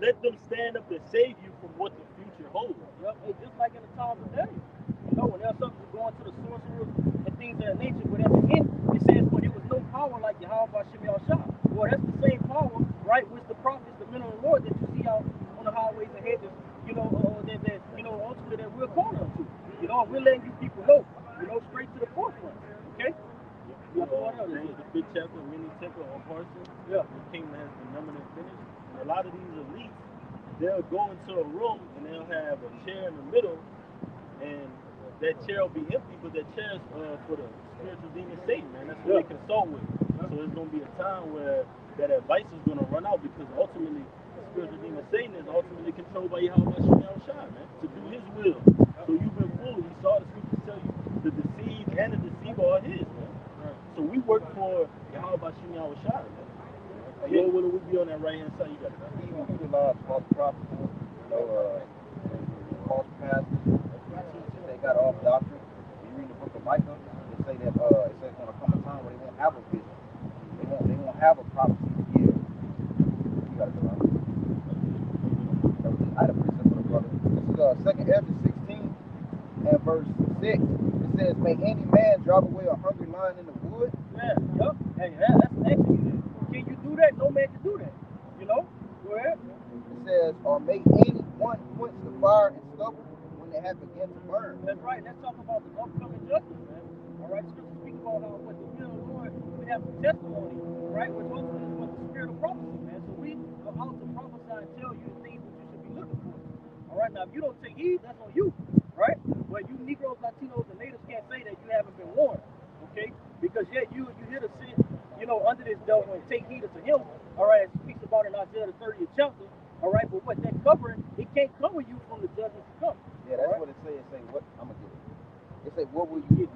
Let them stand up and save you from what the future holds. Yep, it's just like in the time of Daniel. You know, when there's something going to the sorcerers and things of that nature, but at the end, it says, but it was no power like Yahweh Shemi Shah. Well, that's the same power, right, which the prophets, the men of the Lord that you see out on the highways and hedges, you know, that you know, ultimately that we're calling them to. You know, we're letting you people know, you know, straight to the forefront. Okay? James, the 5th chapter, many temple on Parsons. Yeah. The kingdom has been numbered and finished. And a lot of these elites, they'll go into a room and they'll have a chair in the middle, and that chair will be empty, but that chair's for the spiritual demon Satan, man. That's what they consult with. So there's going to be a time where that advice is going to run out, because ultimately, the spiritual demon Satan is ultimately controlled by Yahweh Shemi Shah, man, to do his will. So you've been fooled. You saw the scriptures tell you the deceived and the deceiver are his, man. So we work for Yahweh Shemi Shah, man. Lord willing, we be on that right hand side. You got it. He will utilize false prophets, you know, false pastors, teachers. They got off doctrine. You read the book of Micah, it say that it says going to come a time where they won't have a vision. They won't have a prophecy to give. You got it, brother. I had a precept for the brother. This is 2nd Ezra 16 and verse 6. It says, may any man drive away a hungry lion in the wood? Yeah, yep. Hey, that's excellent. Can you do that? No man can do that. You know? Go ahead. It says, or may anyone quench the fire and stubble when they have begun to burn? That's right. Let's talk about the upcoming judgment, man. All right, scripture speak about how what the will of the Lord, we have some testimony, right? Which ultimately is what the spirit of prophecy, man. So we are out to prophesy and tell you the things that you should be looking for. All right, now if you don't take heed, that's on you, right? But you Negroes, Latinos, and natives can't say that you haven't been warned, okay? Because yet you here to sit, you know, under this devil and take heed unto him. All right, it speaks about in Isaiah the 30th chapter. All right, but what that covering, it can't cover you from the judgment to come. Yeah, that's what it say. It say what? I'm gonna get it. It say what will you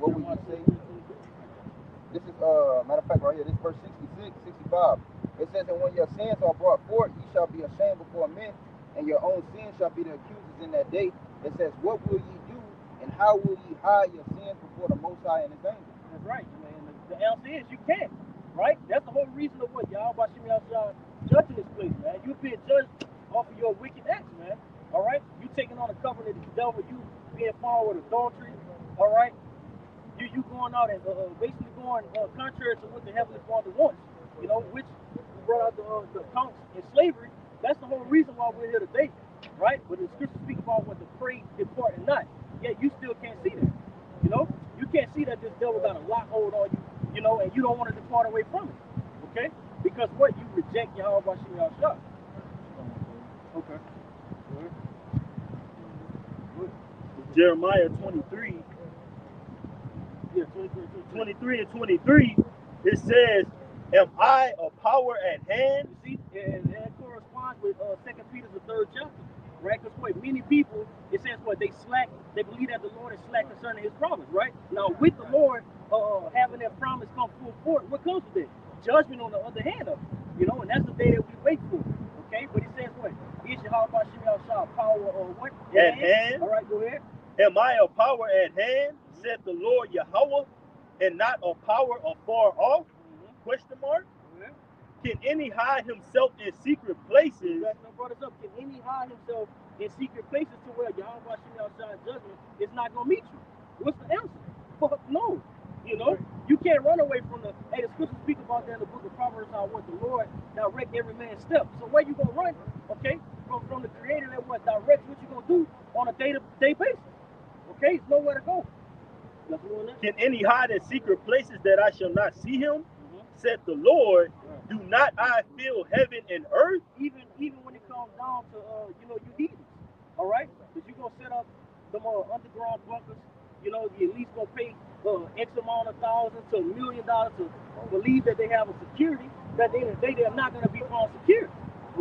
say? This is matter of fact right here. This verse 66, 65. It says, and when your sins are brought forth, ye shall be ashamed before men, and your own sins shall be the accusers in that day. It says, what will ye do, and how will ye hide your sins before the Most High and His angels? That's right, man. The answer is you can't, right? That's the whole reason of what Yahweh Shemi outside judging this place, man. You're being judged off of your wicked acts, man. All right? You taking on a covenant that you dealt with, you being found with adultery, all right? You going out and basically going contrary to what the Heavenly Father wants, you know, which brought out the accounts in slavery. That's the whole reason why we're here today, right? But the scriptures speak about what the prey depart and not. Yet you still can't see that, you know? You can't see that this devil got a lock hold on you, you know, and you don't want to depart away from it, okay? Because what? You reject Yahweh Shemi Shah. Okay. Jeremiah 23, Yeah, 23 and 23, it says, am I a power at hand? You see, and that corresponds with 2 Peter, the 3rd chapter, right? Because what many people, it says what they slack, they believe that the Lord is slack concerning His promise, right? Now, with the Lord having that promise come full forth, what comes with it? Judgment on the other hand of it, and that's the day that we wait for. Okay, but it says what? Is Yahweh Shah power or what? At hand? All right, go ahead. Am I a power at hand? Said the Lord Yahweh, and not a power afar off? Question mark. Can any hide himself in secret places? Brought us up. Can any hide himself in secret places to where Yahweh Shah's judgment is not going to meet you? What's the answer? Fuck no. You can't run away from the. Hey, the scriptures speak about that in the book of Proverbs, how what the Lord direct every man's step. So where you gonna run? Okay, from the Creator that what directs what you gonna do on a day-to-day basis. Okay, it's nowhere to go. Can any hide in secret places that I shall not see him? Said the Lord, do not I fill heaven and earth? Even when it comes down to you heathens, all right? Because you're gonna set up them underground bunkers. You at least gonna pay X amount of thousands to $1 million to believe that they have a security. That they they're not gonna be on security.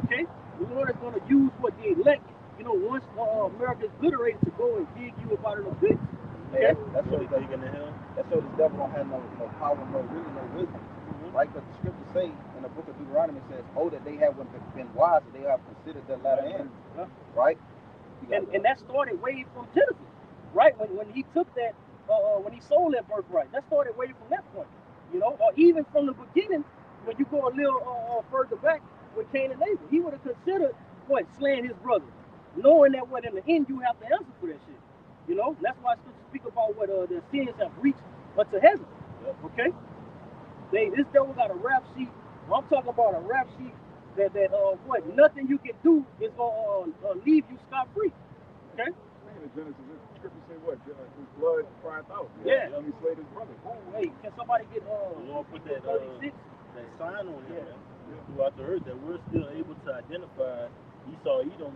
Okay, the Lord is gonna use what they elect. Once America is liberated to go and dig you about it a bit. Okay, that's what he's digging to him. That's what the devil don't have no power, no wisdom. Right? Because the scriptures say in the book of Deuteronomy, it says, oh, that they have been wise, that they have considered their latter end. Right? And that started way from Genesis. Right? When he took that, when he sold that birthright, that started way from that point. Or even from the beginning, when you go a little further back with Cain and Abel, he would have considered slaying his brother, knowing that in the end you have to answer for that shit. That's why scriptures speak about what their sins have reached unto heaven. Okay? This devil got a rap sheet. I'm talking about a rap sheet that nothing you can do is gonna leave you scot free. Okay? In Genesis, the scripture say what? His blood cried out. Yeah. He slayed his brother. Oh, hey, can somebody get the Lord put that 36? that sign on him throughout the earth that we're still able to identify Esau, Edom,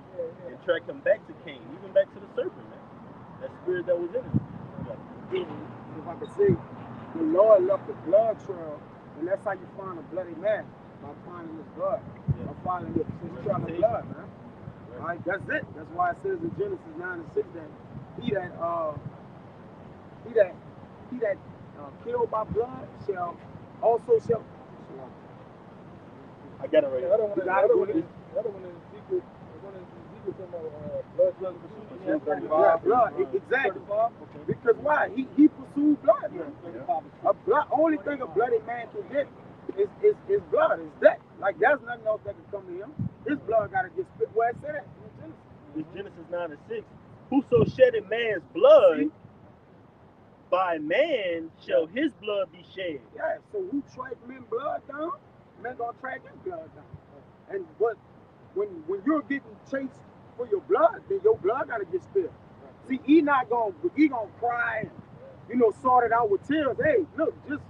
and track him back to Cain, even back to the serpent, man. That spirit that was in him. If I could say, the Lord left the blood trail, and that's how you find a bloody man, by finding his blood, by finding his trail of blood, man. Right? That's it. That's why it says in Genesis 9 and 6 that he that killed by blood shall also shall. I got it right. The other one is secret. One is secret talking about blood pursuit. Yeah, blood. Exactly. Because why? He pursued blood. A blood. Only thing a bloody man can get is blood. Is death. Like there's nothing else that can come to him. His blood got to get spit. Where it said it? It's Genesis 9 and 6. Whoso shedded man's blood, by man shall his blood be shed. Yeah. So who track men's blood down? Men gonna track his blood down. And when you're getting chased for your blood, then your blood gotta get spilled. See, he gonna cry and sort it out with tears. Hey, look, just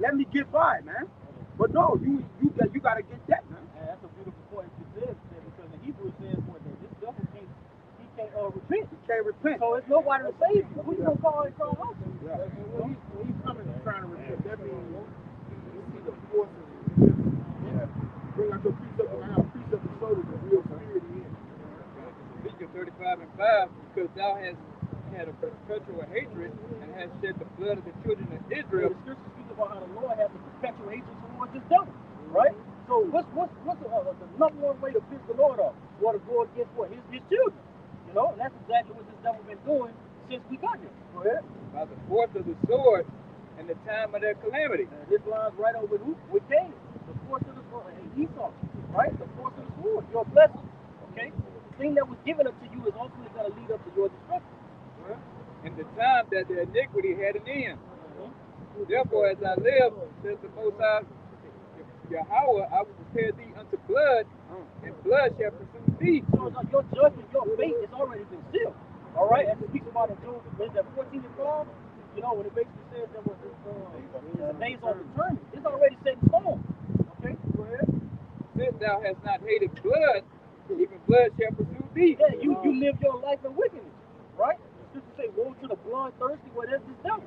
let me get by, man. But no, you gotta get that, man. And that's a beautiful point you said, because the Hebrew says that this devil can't repent. He can't repent. So it's nobody to save you. Who you gonna call and cry out to? Yeah. When he's coming and trying to repent, that means you see the forces. Bring out your precept and our precept and soul the real spirit in. Ezekiel 35 and 5, because thou hast had a perpetual hatred and hast shed the blood of the children of Israel. The scripture speaks about how the Lord has a perpetual hatred towards this devil, right? So what's the number one way to piss the Lord off? Well, to go against what? His children. And that's exactly what this devil been doing since we got here. Go ahead. By the force of the sword and the time of their calamity. This lines right over with who? With Cain. The force of the sword. And Esau, right? The force of the sword. Your blessing. Okay? The thing that was given unto you is ultimately going to lead up to your destruction. And the time that their iniquity had an end. Therefore, as I live, says the Most High, Yahweh, I will prepare thee unto blood, and blood shall pursue thee. So it's like your judgment, your fate has already been sealed. All right? As it speaks about in Job, there's that 14 and 12, when it basically says that what the days are determined. It's already set in stone. Okay? Go ahead. Since thou hast not hated blood, Even blood shall pursue thee. Yeah, you live your life in wickedness, right? The scripture say, woe to the bloodthirsty, whatever this devil.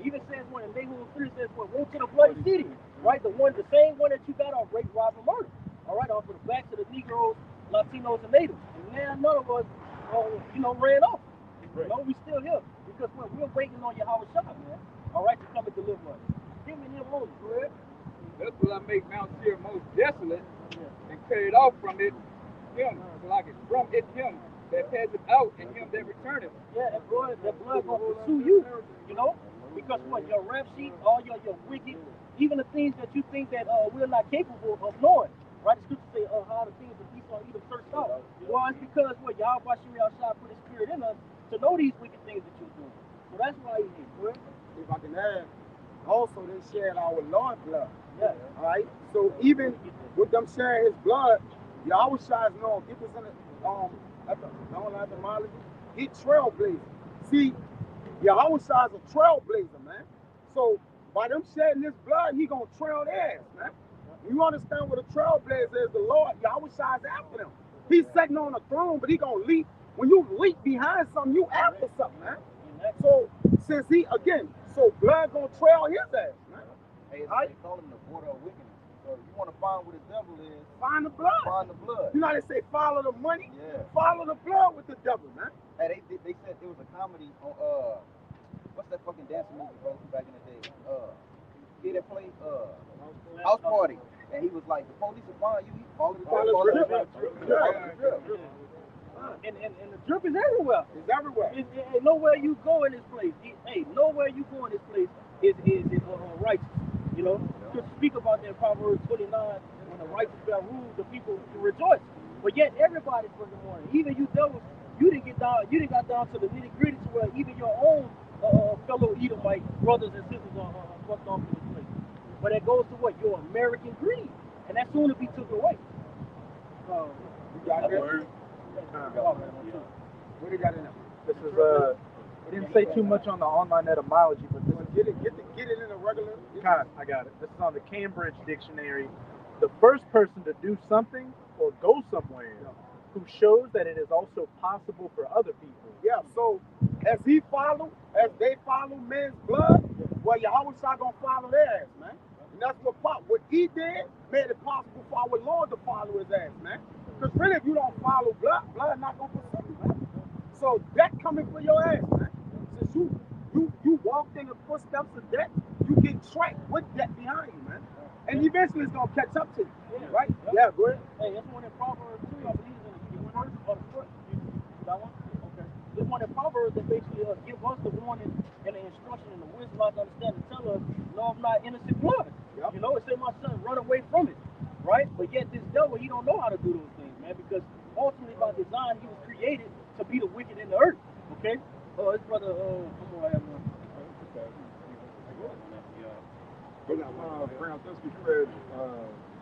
It even says when in Nahum 3 says, well, woe to the bloody city, right? The same one that you got on rape, rob, and murder. All right, off of the backs of the Negroes, Latinos, and natives. And now none of us, ran off. We still here because we're waiting on Yahweh Shah, man. All right, to come and deliver us. Give me them Moses, go ahead. That's what I make Mount Seir most desolate and carried off from it him, like it from it him that passeth out and him that returneth. Yeah, that blood gonna pursue you, because what your rap sheet, all your wicked, even the things that you think that we're not capable of knowing, right? The scripture say, how the things of Esau either searched out. Well, it's because what Yahweh Shah put His Spirit in us to know these wicked things that you're doing. So that's why He's here. If I can add, also they shed our Lord blood. Yeah. All right. So even with them sharing His blood, Yahweh Shai is known. Get this in the etymology. He trailblazer. See, Yahweh Shai is a trailblazer, man. So by them shedding His blood, He gonna trail their ass, man. You understand what a trailblazer is? The Lord, Yahweh Shai is after them. He's sitting on a throne, but He gonna leap. When you leap behind something, you after something, man. So since so blood gonna trail his ass, man. Hey, they call him the border of wickedness. So if you want to find where the devil is, find the blood. Find the blood. You know how they say follow the money? Yeah. Follow the blood with the devil, man. Hey, they said there was a comedy on what's that fucking dancing movie, bro, from back in the day? He that played House Party. And he was like, the police will find you, follow the drip. And the drip is everywhere. It's everywhere. Ain't nowhere you go in this place. Nowhere you go in this place is righteous. To speak about that Proverbs 29, when the righteous shall rule, the people rejoice. But yet everybody's for the morning. Even you devils, you didn't got down to the nitty gritty to where even your own fellow Edomite brothers and sisters are fucked off in this place. But that goes to what? Your American greed. And that's soon to be took away. You got that? What do you got in there? This is we didn't say too much on the online etymology, but this get it in a regular. I got it. This is on the Cambridge Dictionary. The first person to do something or go somewhere who shows that it is also possible for other people. Yeah. So as they follow men's blood, well, Yahweh Shai gonna follow their ass, man. And that's what He did made it possible for our Lord to follow His ass, man. Because really, if you don't follow blood not gonna pursue you, man. So that coming for your ass, man. Since you walked in the footsteps of death, you get tracked with death behind you, man. And eventually it's gonna catch up to you, right? Yeah, go ahead. Hey, that's one in Proverbs 2, I believe, in the first or the foot. That one? Okay. This one in Proverbs that basically give us the warning and the instruction and the wisdom to understand and tell us, love not innocent blood. Yep. It say, my son, run away from it, right? But yet this devil, he don't know how to do those things, man, because ultimately by design, he was created to be the wicked in the earth, okay? His brother,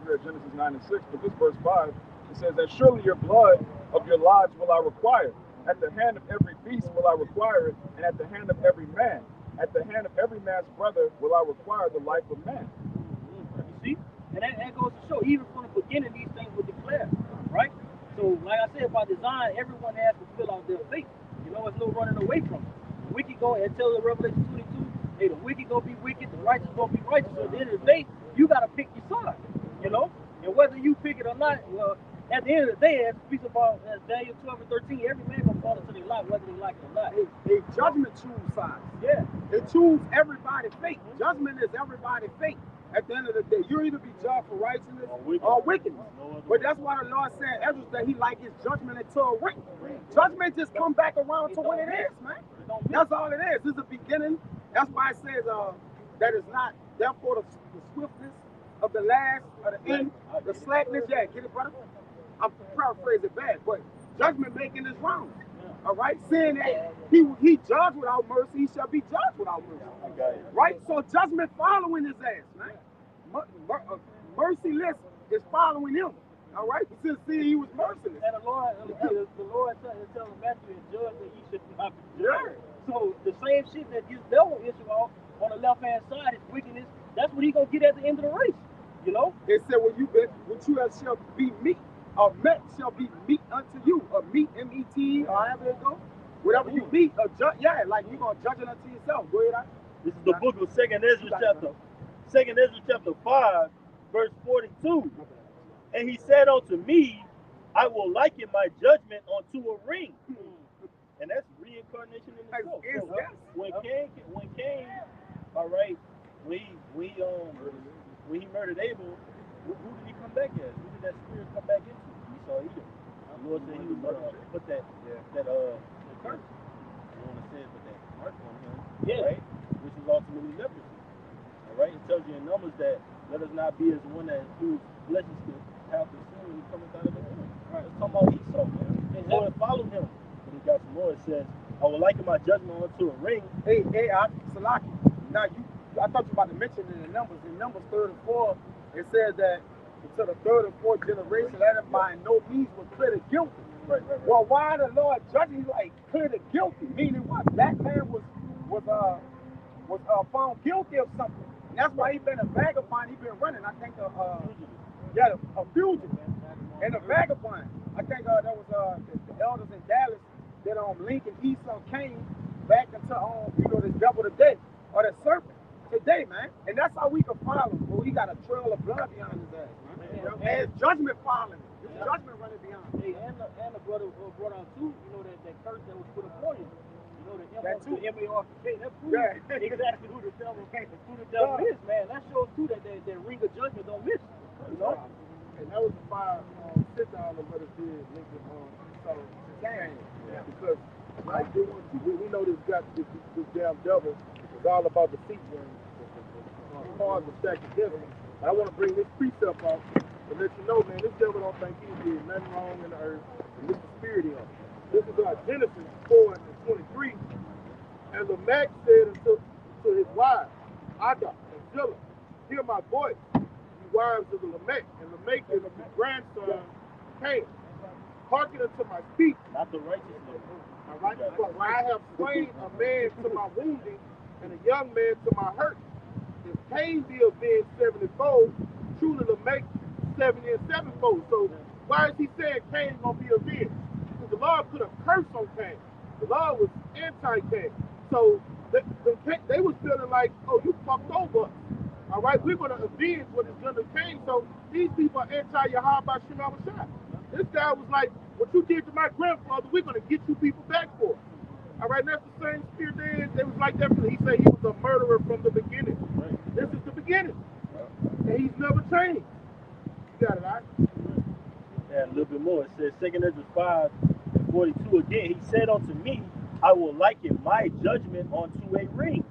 read Genesis 9 and 6, but this verse 5, it says that surely your blood of your lives will I require. At the hand of every beast will I require it, and at the hand of every man. At the hand of every man's brother will I require the life of man. You see? And that goes to show, even from the beginning, these things were declared, right? So, like I said, by design, everyone has to fill out their fate. There's no running away from it. The wicked go and tell the Revelation 22, hey, the wicked gonna be wicked, the righteous gonna be righteous. So at the end of the day, you gotta pick your side, And whether you pick it or not, well, at the end of the day, as it speaks about Daniel 12 and 13, every man gonna fall into their life, whether they like it or not. They judgment choose sides. Yeah. They choose everybody's fate. Judgment is everybody's fate. At the end of the day, you either be judged for righteousness or wickedness. But that's why the Lord said Ezra that He like His judgment into a ring. Judgment just come back around to what it is, man. That's all it is. It's a beginning. That's why it says that is not, therefore the swiftness of the last, of the end, the slackness. Yeah, get it, brother? I'm paraphrasing it bad, but judgment making this round. All right, saying that he judged without mercy, he shall be judged without mercy. Right? So judgment following his ass, man. Merciless is following him. All right, since he was merciless. And the Lord telling Matthew and judge that he should not be judged. So the same shit that this devil issue on the left hand side is wickedness. That's what he gonna get at the end of the race. They said, "Well, you shall be me." A met shall be meat unto you. A meat, M-E-T, or however it goes. Whatever you meet, yeah, like you're gonna judge it unto yourself. Go ahead. This is the book of Second Ezra chapter 5, verse 42. And he said unto me, I will liken my judgment unto a ring. And that's reincarnation in itself. So, when Cain, all right, when he murdered Abel, who did he come back as? Who did that spirit come back into? He saw Edom. The Lord said he was going to put that curse. I don't want to say it, but that mark on him, right? Which is ultimately leprosy. All right, it tells you in Numbers that let us not be as one that whose blessings could have the sin when he cometh out of the womb. Right, let's talk about Esau, man. And Lord followed him. But he got some more. It says, I will liken my judgment unto a ring. Hey, Salaki. Now I thought you about to mention in the Numbers. In Numbers 3 and 4, it says that to the third and fourth generation, that by no means was clearly guilty. Right. Well, why the Lord judging like clearly guilty? Meaning what? That man was found guilty of something. And that's why he been a vagabond. He been running. I think a fugitive and a vagabond. I think that was the elders in Dallas that Lincoln Esau came back into this devil today or the serpent today, man. And that's how we can follow him. Well, he got a trail of blood behind his ass, man. And judgment following him. His judgment running behind him. Hey, and the brother brought out too, that curse that was put upon him. The M-A-R-K, that proves exactly who the devil is, man. That shows too that ring of judgment don't miss. And that was the fire sit down of what it did, Lincoln Esau Cain. Because like we know this damn devil is all about the feet and hard to stack together. I want to bring this precept out and let you know, man, this devil don't think he did nothing wrong in the earth, and this is spirit in him. This is Genesis 4 and 23. And Lamech said to his wives, Ada and Zillah, hear my voice, you wives of the Lamech. And Lamech is the grandson Cain. Hearken unto my speech. Not the righteous man. All right? For I have slain a man to my wounding and a young man to my hurt. If Cain be avenged 70-fold, truly Lamech 70 and 7-fold. So why is he saying Cain is going to be avenged? Because the Lord put a curse on Cain. The Lord was anti-Cain. So they was feeling like, oh, you fucked over us. All right, we're going to avenge what is done to Cain. So these people are anti-Yahweh by Shema Shah. This guy was like, what you did to my grandfather, we're going to get you people back for it. All right, that's the same spirit they was like that. He said he was a murderer from the beginning. Right. This is the beginning. And he's never changed. You got it, all right? Yeah, a little bit more. It says 2 Ezra 5 and 42 again. He said unto me, I will liken my judgment unto a ring.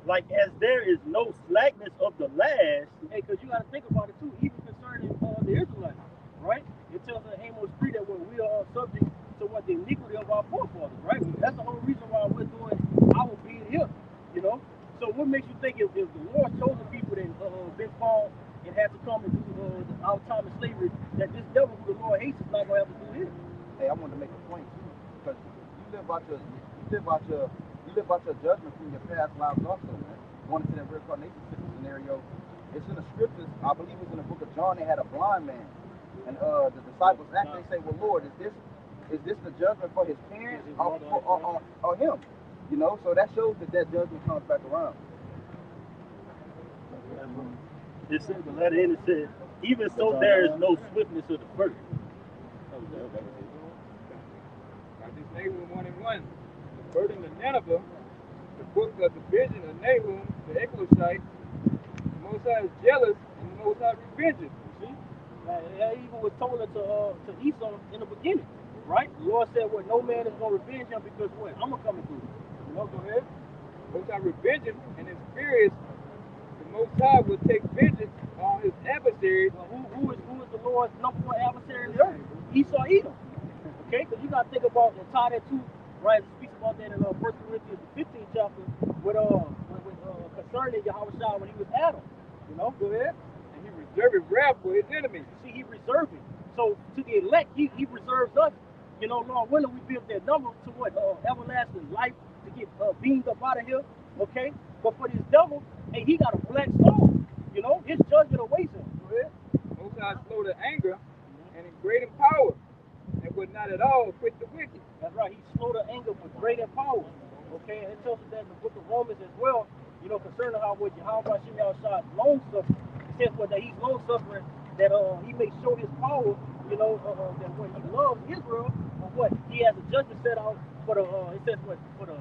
Like as there is no slackness of the last. Hey, because you got to think about it too, even concerning the Israelites, right? It tells us in Amos 3 that we are subject to what the iniquity of our forefathers, right? That's the whole reason why we're doing our being here, So what makes you think if the Lord chosen people that been found and had to come and do our time of slavery, that this devil who the Lord hates is not going to have to do his? Hey, I want to make a point too, because you live out your judgment from your past lives also, man. Going into that reincarnation scenario, it's in the scriptures. I believe it's in the book of John. They had a blind man, and the disciples asked. They say, "Well, Lord, is this the judgment for his parents or him?" So that shows that judgment comes back around. It says the letter in it says, even so there is no swiftness of the first. Like this Nahum 1 and 1. The burden of Nineveh, the book of the vision of Nahum, the Eglosite, the Most High is jealous and the Most High revenges. See? That even was told to Esau in the beginning, right? The Lord said, well, no man is going to revenge him because what? I'm going to come and do it. Go ahead. Most High revenges, and in spirits, the Most High will take vengeance on his adversaries. Well, who is the Lord's number one adversary in the earth? Esau, Edom. Okay, because you got to think about and tie that to, right? It speaks about that in 1 Corinthians 15 chapter with concerning Yahweh Shah when he was Adam. Go ahead. And he reserved wrath for his enemies. See, he reserved it. So to the elect, he reserves us. Lord willing, we built that number to what? Everlasting life to get beamed up out of here. Okay? But for this devil, hey, he got a black stone. His judgment awaits him. Go ahead. Most High slow to anger and in great in power, and would not at all quit the wicked. That's right. He's slow to anger but great in power. Okay, and it tells us that in the book of Romans as well, concerning how what Yahweh Shem Yahshua is long suffering. It says what that he's long suffering, that he may show his power, that when he loves Israel, or what he has a judgment set out for the it says what for the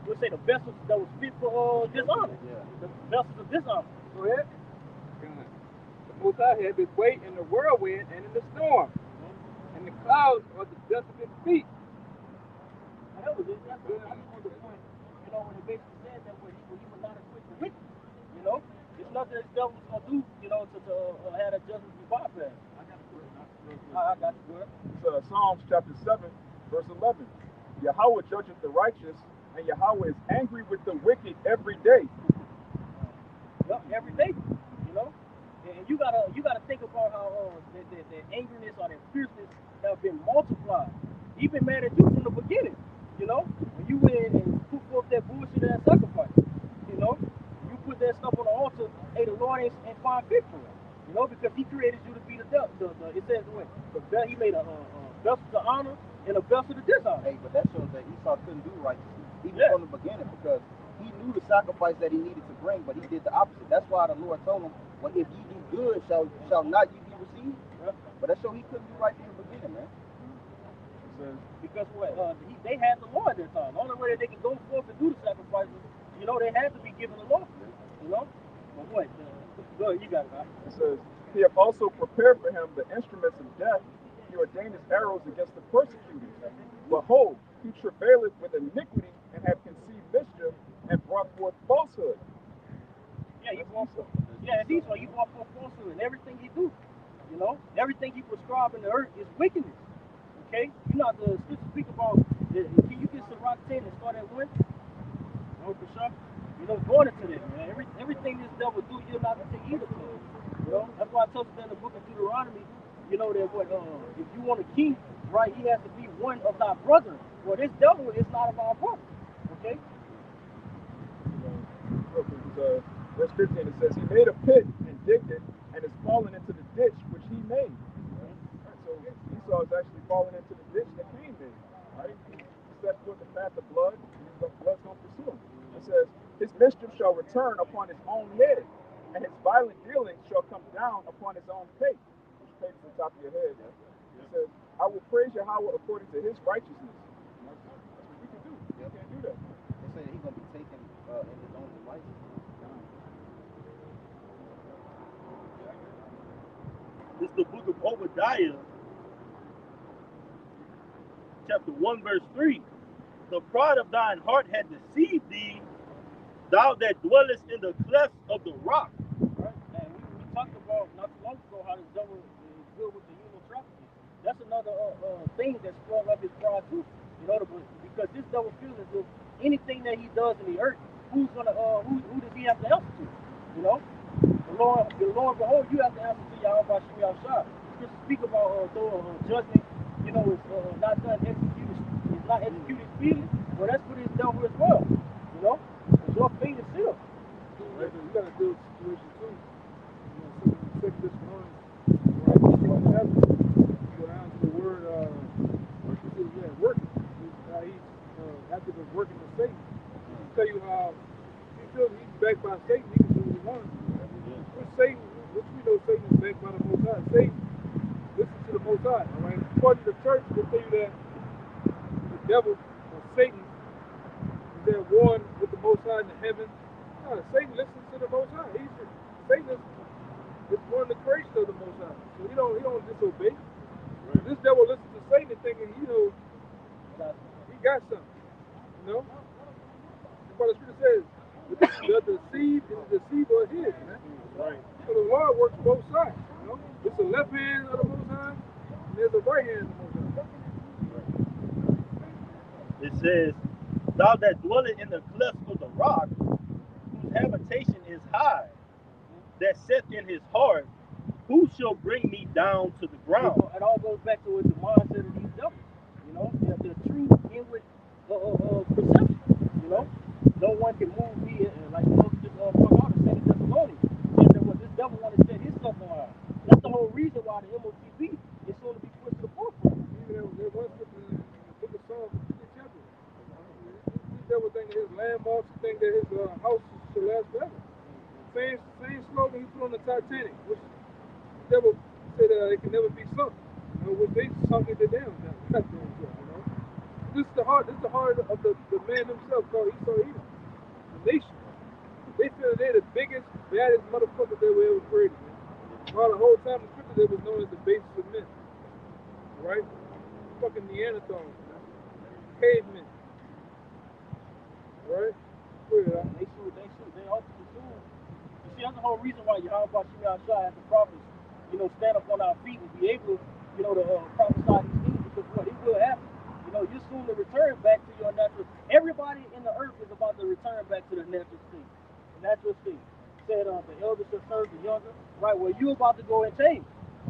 we'll say the vessels that was fit for dishonor. Yeah. The vessels of dishonor. Go ahead. The Most High had his way in the whirlwind and in the storm, and the clouds are the dust of his feet. That was it. That's the point. When it basically said that when he would not acquit the wicked, it's nothing that the devil was gonna do, to have that judgment be bypassed. I got you. Go ahead. It's Psalms chapter 7, verse 11. Yahweh judgeth the righteous, and Yahweh is angry with the wicked every day. Yep, every day. And you gotta think about how their angriness or their fierceness have been multiplied. He been mad at you from the beginning. When you went and put forth that bullshit and that sacrifice, you put that stuff on the altar, hey, the Lord ain't find fit for it. Because he created you to be the devil. It says what? He made a vessel to honor and a vessel to dishonor. Hey, but that shows that Esau couldn't do righteousness, even from the beginning, because he knew the sacrifice that he needed to bring, but he did the opposite. That's why the Lord told him, well, if you do good, shall not you be received? Yeah. But that showed he couldn't do right from the beginning, man. Because what? They had the law at that time. The only way that they could go forth and do the sacrifices, they had to be given the law. But what? Go ahead, you got it, right? It says, he hath also prepared for him the instruments of death. He ordained his arrows against the persecutors. Behold, he travaileth with iniquity and hath conceived mischief and brought forth falsehood. Yeah, it's Esau. He brought forth falsehood in everything he do. Everything he prescribed in the earth is wickedness. Okay? The scripture speak about, can you get Sirach 10 and start at 1? No, for sure. Going into this, man. Everything this devil do, you're not going to take either to it. That's why I told you in the book of Deuteronomy, that what, if you want a king, right, he has to be one of thy brethren. Well, this devil is not of our brother. Okay? Verse 15, it says, he made a pit and digged it, and is fallen into the ditch which he made. Right, so Esau is actually falling into the ditch that Cain made. Right? He set forth the path of blood, and the blood's going to pursue him. It says, his mischief shall return upon his own head, and his violent dealings shall come down upon his own pate. Which pate is the top of your head. Right? It says, I will praise Yahweh according to his righteousness. That's what we can do. You can't do that. They say he's going to be taken in his own devices. It's the book of Obadiah, chapter 1, verse 3. The pride of thine heart had deceived thee, thou that dwellest in the clefts of the rock. Right. And we talked about not too long ago how the devil is good with the human trafficking. That's another thing that sprung up his pride too. Because this devil feels as if anything that he does in the earth, who does he have to answer to? The Lord, behold, you have to answer to Yahweh Shem Yahshua. Just speak about judgment, it's not done executed. It's not executed speedily. Well, that's for this devil as well. Because your fate is sealed. Right, so you got to deal with the situation too. Second Thessalonians, right? You go down to the word, working. After the working of Satan, he'll tell you how he feels he's backed by Satan. He can do what he wants. Which Satan, which we know Satan is backed by the Most High. Satan, listen to the Most High. All right. According to the church, they'll tell you that the devil or Satan is there warring with the Most High in the heaven. No, Satan listens to the Most High. Satan is one of the creation of the Most High. So he don't disobey. Right. This devil listens to Satan thinking, he got something. That's what the scripture says. The seed is the deceiver of his, man. Right. So the Lord works both sides. It's the left hand of the Most High, and there's the right hand of the Most High. It says, thou that dwellest in the clefts of the rock, whose habitation is high, that saith in his heart, who shall bring me down to the ground? It all goes back to the mindset of these devils. The true inward perception. No one can move me, like Moses just brought out in Second Thessalonians. He said, well, this devil want to set himself on high. That's the whole reason why the MOTB is soon to I am also think that his house should last forever. Same slogan he put on the Titanic, which never said it can never be sunk. You know, which they sunk it down. Goddamn self, you know. This is the heart of the man himself called Esau Edom. The nation. They feel that they're the biggest, baddest motherfuckers that were ever created, man. While the whole time in scripture they was known as the basis of men. Right? Fucking Neanderthals, man. Cavemen. Right? They ultimately do. You see, that's the whole reason why Yahweh Bashim Yahshua as the prophets, stand up on our feet and be able, to prophesy these things because what it will happen. You're soon to return back to your natural. Everybody in the earth is about to return back to the natural state. The natural state. Said the elder shall serve the younger. Right, well, you about to go and change.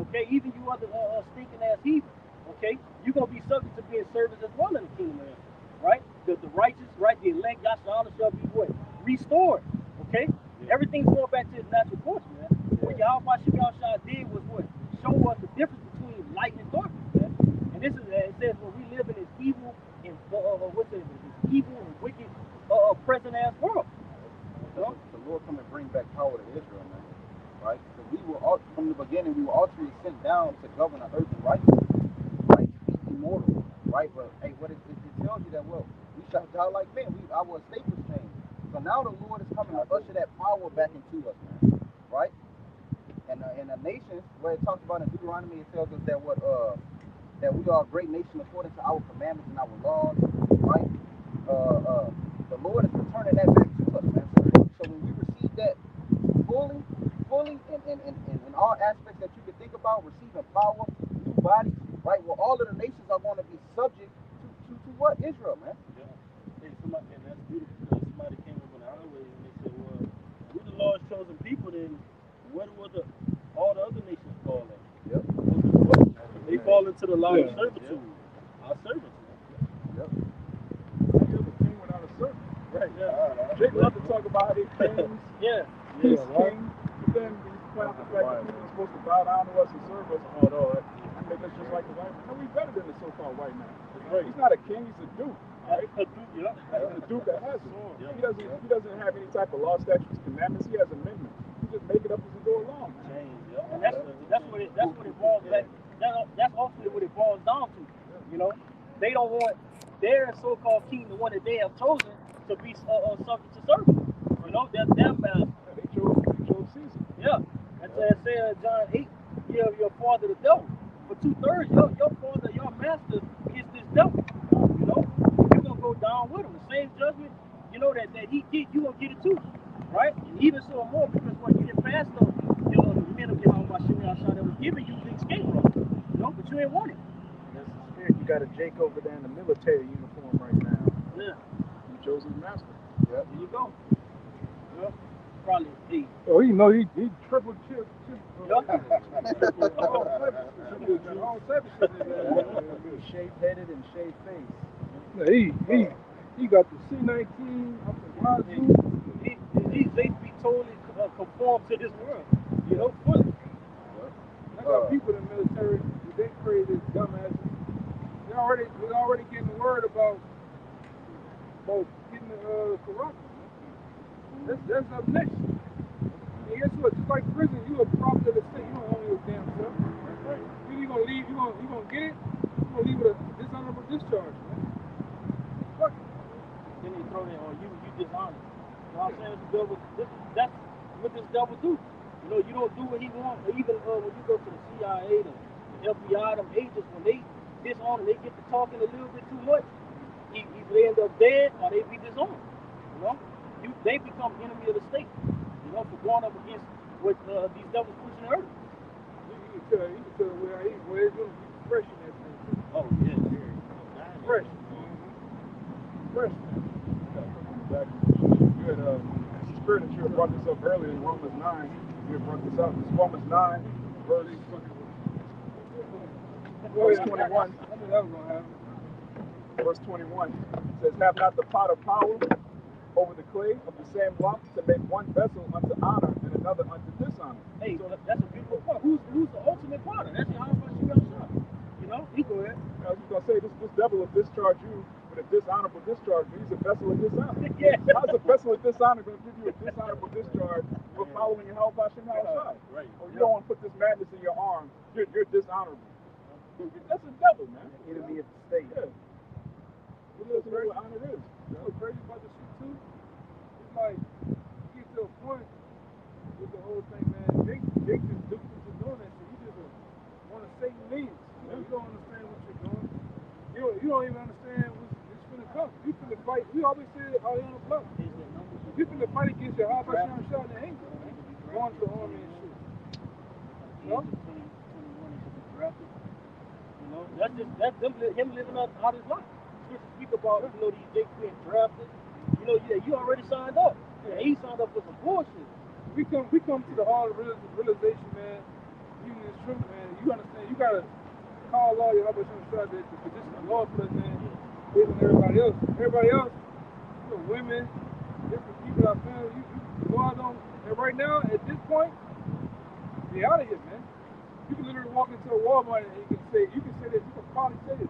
Okay, even you other stinking ass heathen. Okay, you're gonna be subject to being servants as well in the kingdom of heaven. Right? The righteous, right, the elect, Yahshua shall be what? Restored. Okay? Everything's going back to its natural course, man. What Yahweh Shah did was what? Show us the difference between light and darkness, man. And this is it says when we live in this evil and this evil and wicked present ass world. The Lord come and bring back power to Israel, man. Right? Because we were all, from the beginning, we were ultimately sent down to govern the earth in righteousness, right? To be immortal, right? But hey, what it tells you that we shall die like men. Our state was changed. So now the Lord is coming to usher that power back into us, man. Right? And the nations, where it talks about in Deuteronomy, it tells us that that we are a great nation according to our commandments and our laws, right? The Lord is returning that back to us, man. So when we receive that fully in all aspects that you can think about, receiving power, new bodies, right? Well, all of the nations are going to be subject to what? Israel, man. Yeah. And that's beautiful because somebody came up on the highway and they said, well, we're the Lord's chosen people, then what were all the other nations fall at? Yep. They fall into the line of servitude. Our servants. Yep. You're the king without a servant. Right, yeah. Jake loved to talk about how they kings. Yeah. He's king. But then he's playing out the fact that people are supposed to bow down to us and serve us. Oh, no, that make us just like the white man. No, we're better than the so-called white man. Right. He's not a king, he's a duke. Right? A duke, yeah. He's a duke that has it. He doesn't have any type of law, statutes, commandments. He has amendments. He just make it up as he go along. Change, yeah. And that's what it boils back. That's ultimately what it boils down to. They don't want their so-called king, the one that they have chosen, to be subject to service. That's their master. They chose Caesar. Yeah. That's why it said John 8, give your father the devil. For 2/3, your father, your master is this devil. You're gonna go down with him. The same judgment, that he get, you gonna get it too. Right? And even so more because what you didn't pass the men of Yahweh that was giving you the escape route. But you ain't want it. That's the spirit. You got a Jake over there in the military uniform right now. Yeah. He chose his master. Yep. There you go. Yeah. Probably D. Oh, he triple chip. Shaved headed and shaved face. Yeah, he got the C-19 up the wazoo. They be totally conform to this world. Fully. I got people in the military, they crazy dumbasses. They already getting the word about getting the corrupt. That's up next. And guess what? Just like prison, you a property of the state. You don't own your damn self. Right? You gonna leave? You gonna get it? You gonna leave with a dishonorable discharge, man? Fuck it. Then they throw that on you. You dishonest. You know what I'm saying? That's what this devil do. You don't do what he wants. Even when you go to the CIA, the FBI, them agents, when they dishonor, they get to talking a little bit too much. Either they end up dead or they be disowned. They become enemy of the state. For going up against what these devils pushing the earth. You can tell where he's gonna be fresh in that thing. Oh, yeah. Fresh. Fresh. Back. You had spirit that you had brought this up earlier in Romans 9. You had brought this up. It's Romans 9, verse 21. I knew that was gonna happen. Verse 21 says, have not the potter power over the clay of the same lump to make one vessel unto honor and another unto dishonor? Hey, so that's a beautiful point. Who's the ultimate potter? That's Yahweh Shah. He go ahead. I was just gonna say this devil will discharge you with a dishonorable discharge, but he's a vessel of dishonor. Yeah. How's a vessel of dishonor gonna give you a dishonorable discharge for following your help Hashem Shai? Right. Or you don't want to put this madness in your arms, you're dishonorable. That's a devil, man. Enemy of the state. Yeah. It doesn't know what honor is. You know what's crazy about this shit too? It's like you get to a point with the whole thing, man. They just do just doing that shit. You just want to say means. You know, you don't understand what you're doing. You don't even understand what's finna come. You finna fight. We always say it out here on the block. You finna fight against your high shot in the anger, man. Going to the army and shit. You know? You know, that's him living out his life. Just to speak about, you know, these Jakes being drafted. You know, yeah, you already signed up. Yeah, he signed up for some bullshit. We come to the hard realization, man. Even this truth, man. You understand? You gotta call all your Habashim Shah that the position of law for us, man, is than everybody else. Everybody else, you know, women, different people, our family. You go out on, and right now, at this point, be out of here, man. You can literally walk into a Walmart and you can say this. You can probably say this.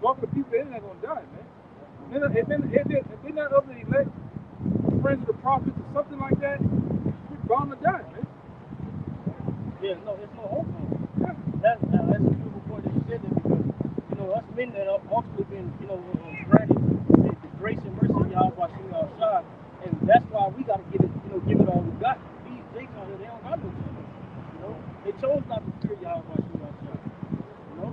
Walk to people, they're not gonna die, man. If they're not of the elect, friends of the prophets or something like that, you're bound to die, man. Yeah, no, there's no hope for him. Yeah. That's a beautiful point that you said that because, you know, us men that have ultimately been, you know, granted the grace and mercy of Yahweh Hashem Shai, and that's why we gotta give it all we got. These Jakes out here, they don't got no chance. You know, they chose not to fear Yahweh Hashem Shai. You know,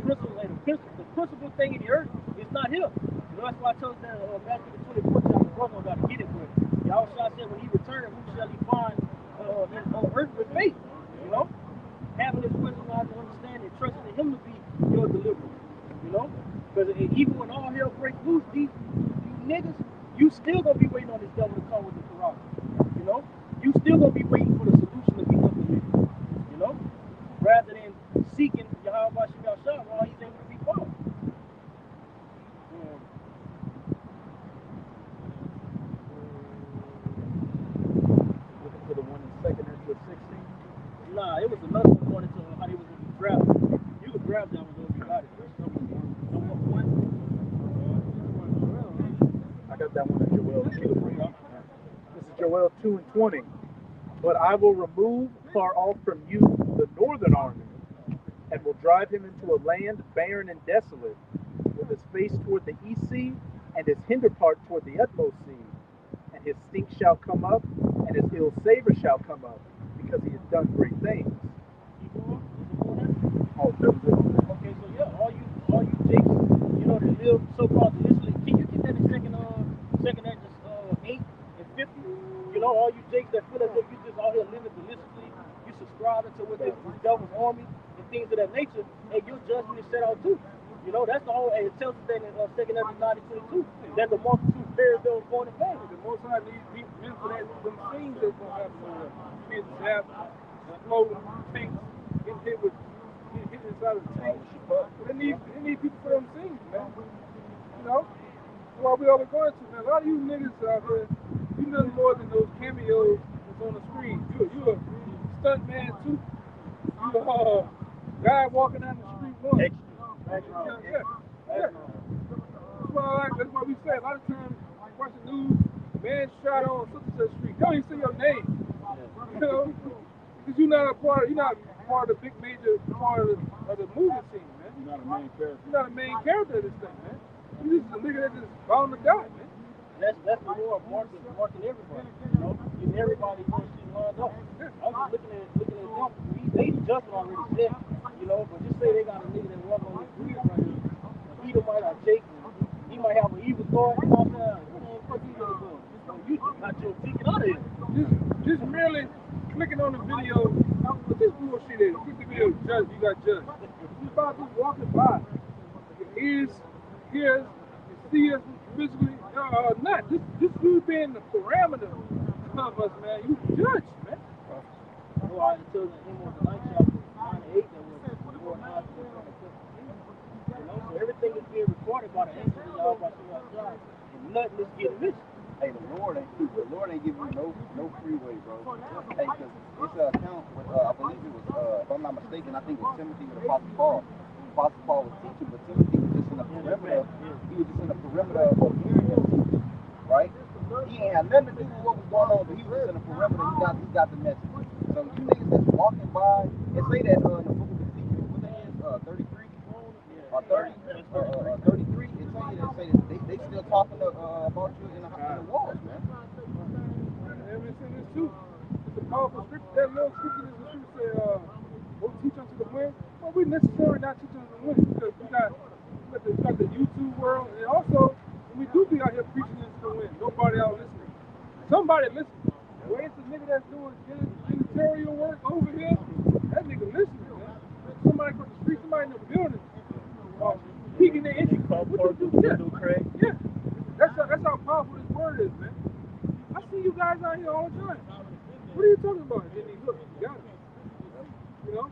the principal thing in the earth is not him. You know, that's why I told that Matthew the 24th chapter, brother got to get it, but Yahweh Shai said when he returned, who shall he find on earth with faith? You know, having this wisdom, knowledge, and understanding, trusting in him to be your deliverer. You know, because even when all hell breaks loose, these niggas, you still gonna be waiting on this devil to come with the Quran. You know, you still gonna be waiting for the solution to be implemented. You know, rather than seeking Yahweh Hashem Shai while he's able to be found. Looking for the one in second and with 16. Nah, it was another one according to how they was gonna be drafted. You could grab that one though if you got it. I got that one at Joel 2. This is Joel 2 and 20. But I will remove far off from you the northern army, and will drive him into a land barren and desolate, with his face toward the east sea, and his hinder part toward the utmost sea. And his stink shall come up, and his ill savor shall come up, because he has done great things. Oh, okay, so yeah, all you Jakes, you know, that live so-called illicitly. Can you get that in second Acts 8 and 50? You know, all you Jakes that feel as if you just out here living deliciously, you subscribing to what this devil's army and things of that nature, and your judgment is set out too. You know, that's the whole, and it tells us that in 2nd Ezra 9:22, that the multitude bears those born in vain. The Most High needs men for that, them things that's gonna happen over there. Getting zapped, exploding, tanks, getting hit inside of the tank. They need people for them things, man. You know? That's why we always going to, man. A lot of you niggas out there, you nothing more than those cameos that's on the screen. You a stunt man too. You a guy walking down the street once. Yeah. That's why we say a lot of times watch the news, man shot on such and such street. You don't even see your name. You know? Because you're not part of the big major part of the movie scene, man. You're not a main character. You're not a main character of this thing, man. You just a nigga that just bound to die, man. That's the Lord marking everybody. You know, getting everybody lined up. I was just looking at them. They just already said, you know, but just say they got a nigga that walk on this bridge right here. Either might have Jake, he might have an evil thought. You know what I'm saying? What the fuck you gonna do? You just got your ticket out of here. Just merely clicking on the video. What this bullshit is? Click the video, judge. You got judged. You about just walking by. Your ears, hears, you see us physically. Not. Just you being the parameter of us, man. You judge, man. Well, I told him on the 9th chapter, 9 and 8, that was more than you know, so everything is being recorded by the angels of Yahweh Shai, and nothing is getting missed. Hey, the Lord ain't giving you no freeway, bro. Hey, cause it's an account with I believe it was if I'm not mistaken, I think it was Timothy with Apostle Paul. Apostle Paul was teaching, but Timothy was just in the perimeter. He was just in the perimeter of hearing him teach, right? He ain't had nothing to do with what was going on, but he was just in the perimeter. He got the message. So you niggas that's walking by and say that in the book of Ezekiel, what that is, 33 or 33, it tell you that they still talking about you in the walls, man. And it's in this too. It's a powerful scripture. That little scripture is the scripture say, "Go teach unto the wind." Well, we necessarily not teaching unto the wind because we got the YouTube world, and also when we do be out here preaching into the wind, nobody out listening. Somebody listening. Where it's the nigga that's doing janitorial work over here, that nigga listening, man. Somebody across the street, somebody in the building, peeking their interest. What you do? Yeah. That's how powerful this word is, man. I see you guys out here all the time. What are you talking about? And then look, you got it. You know?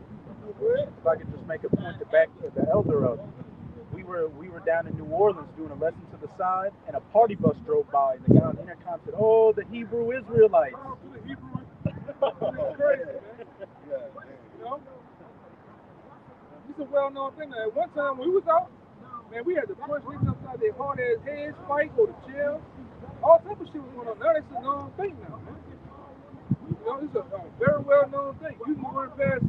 If I could just make a point to back to the elder of, we were down in New Orleans doing a lesson to the side, and a party bus drove by, and the guy on the intercom said, "Oh, the Hebrew Israelites." Oh, to the Hebrew. It's crazy, man. You know? It's a well-known thing. Now, at one time when we was out, man, we had to punch niggas upside their hard-ass heads, fight, go to jail. All type of shit was going on. Now it's a known thing now, man. You know, it's a very well-known thing. You can run past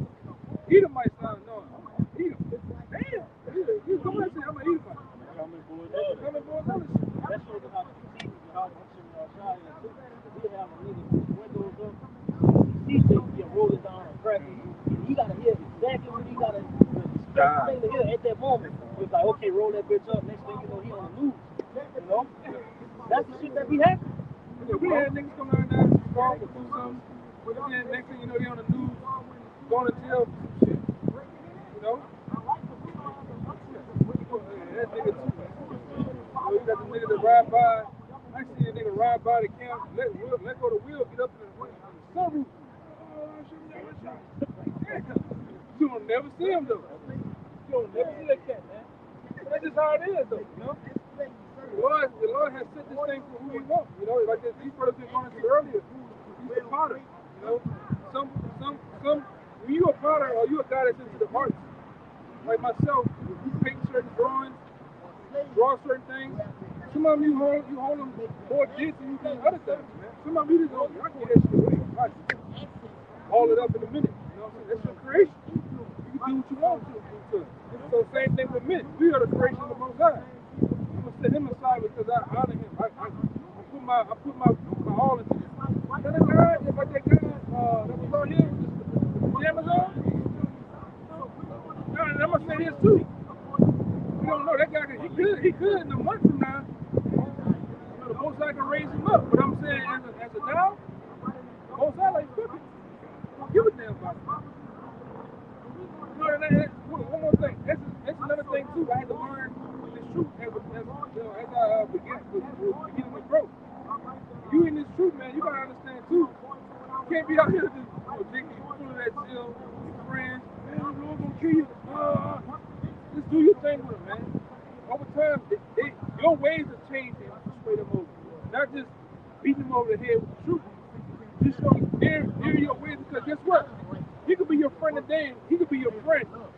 Edomites now. No, Edom. Damn. You come and say, I'm an Edomite. Coming boys on this shit. That shows you how strategic and how outside is too. We have a nigga with windows up, he get rolling down a crack, and he gotta hear exactly what he gotta the thing to hear at that moment. It's like, okay, roll that bitch up. Next thing you know, he on the news. You know? That's the shit that be happening. We had niggas come down there and fall or do something. But then next thing you know, they on the news, going to jail for some shit. You know? That nigga too, man. You got the nigga that ride by. I see a nigga ride by the camp, let go the wheel, get up in the sunroof. Oh, shit. You don't never see him though. You don't never see that cat, man. That's just how it is though, you know? The Lord has set this thing for who he wants, you know, like these brothers been going into earlier. He's a potter, you know. Some when you a potter or you a guy that's into the arts, like myself, you paint certain drawings, draw certain things. Some of them you hold them more deep than you do other things, man. Some of them you just go, I can get that shit away. I can haul it up in a minute, you know what I'm saying? That's your creation. You can do what you want to. So same thing with men. We are the creation of the Most High. I'm gonna set him aside because I honor him. I put my all into this. That guy, like that guy that was on here with the Amazon. And I'm gonna say this too. You don't know that guy. He could in a month from now. You know, the Most High can raise him up. But I'm saying as a now, the Most High like fuck it. Don't give a damn about it. You know, one more thing. That's another thing too. I had to learn this truth as I beginning to grow. You in this truth, man, you gotta understand too. You can't be out here just thinking full of that chill, your friends, man, the Lord gonna kill you. Just do your thing with them, man. Over time, your ways are changing to persuade them over. Not just beating them over the head with the truth. Just show them they're your ways, because guess what? He could be your friend today, he could be your friend, but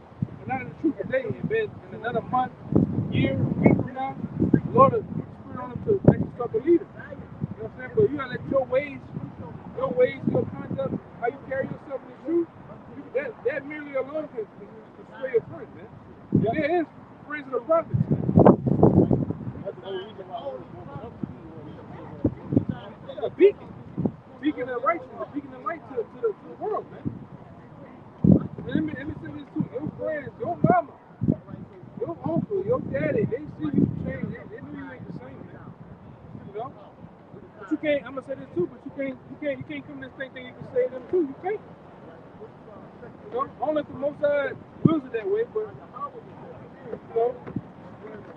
not in the truth today. And then in another month, year, week from now, the Lord will spirit on him to make you start believing. You know what I'm saying? But you gotta let your ways, your conduct, how you carry yourself in the truth, that merely alone can sway your friend, man. And there is friends of the prophets. That's the whole reason why I was woken up to be a beacon. Beacon of righteousness, beacon of light to the world, man. And let me say this too. Your friends, your mama, your uncle, your daddy, they see you change. They know you ain't the same, man. You know? But you can't, I'm gonna say this too, but you can't come to this thing you can say them too. You can't. You know? Only if the Most High wills it that way, but you know.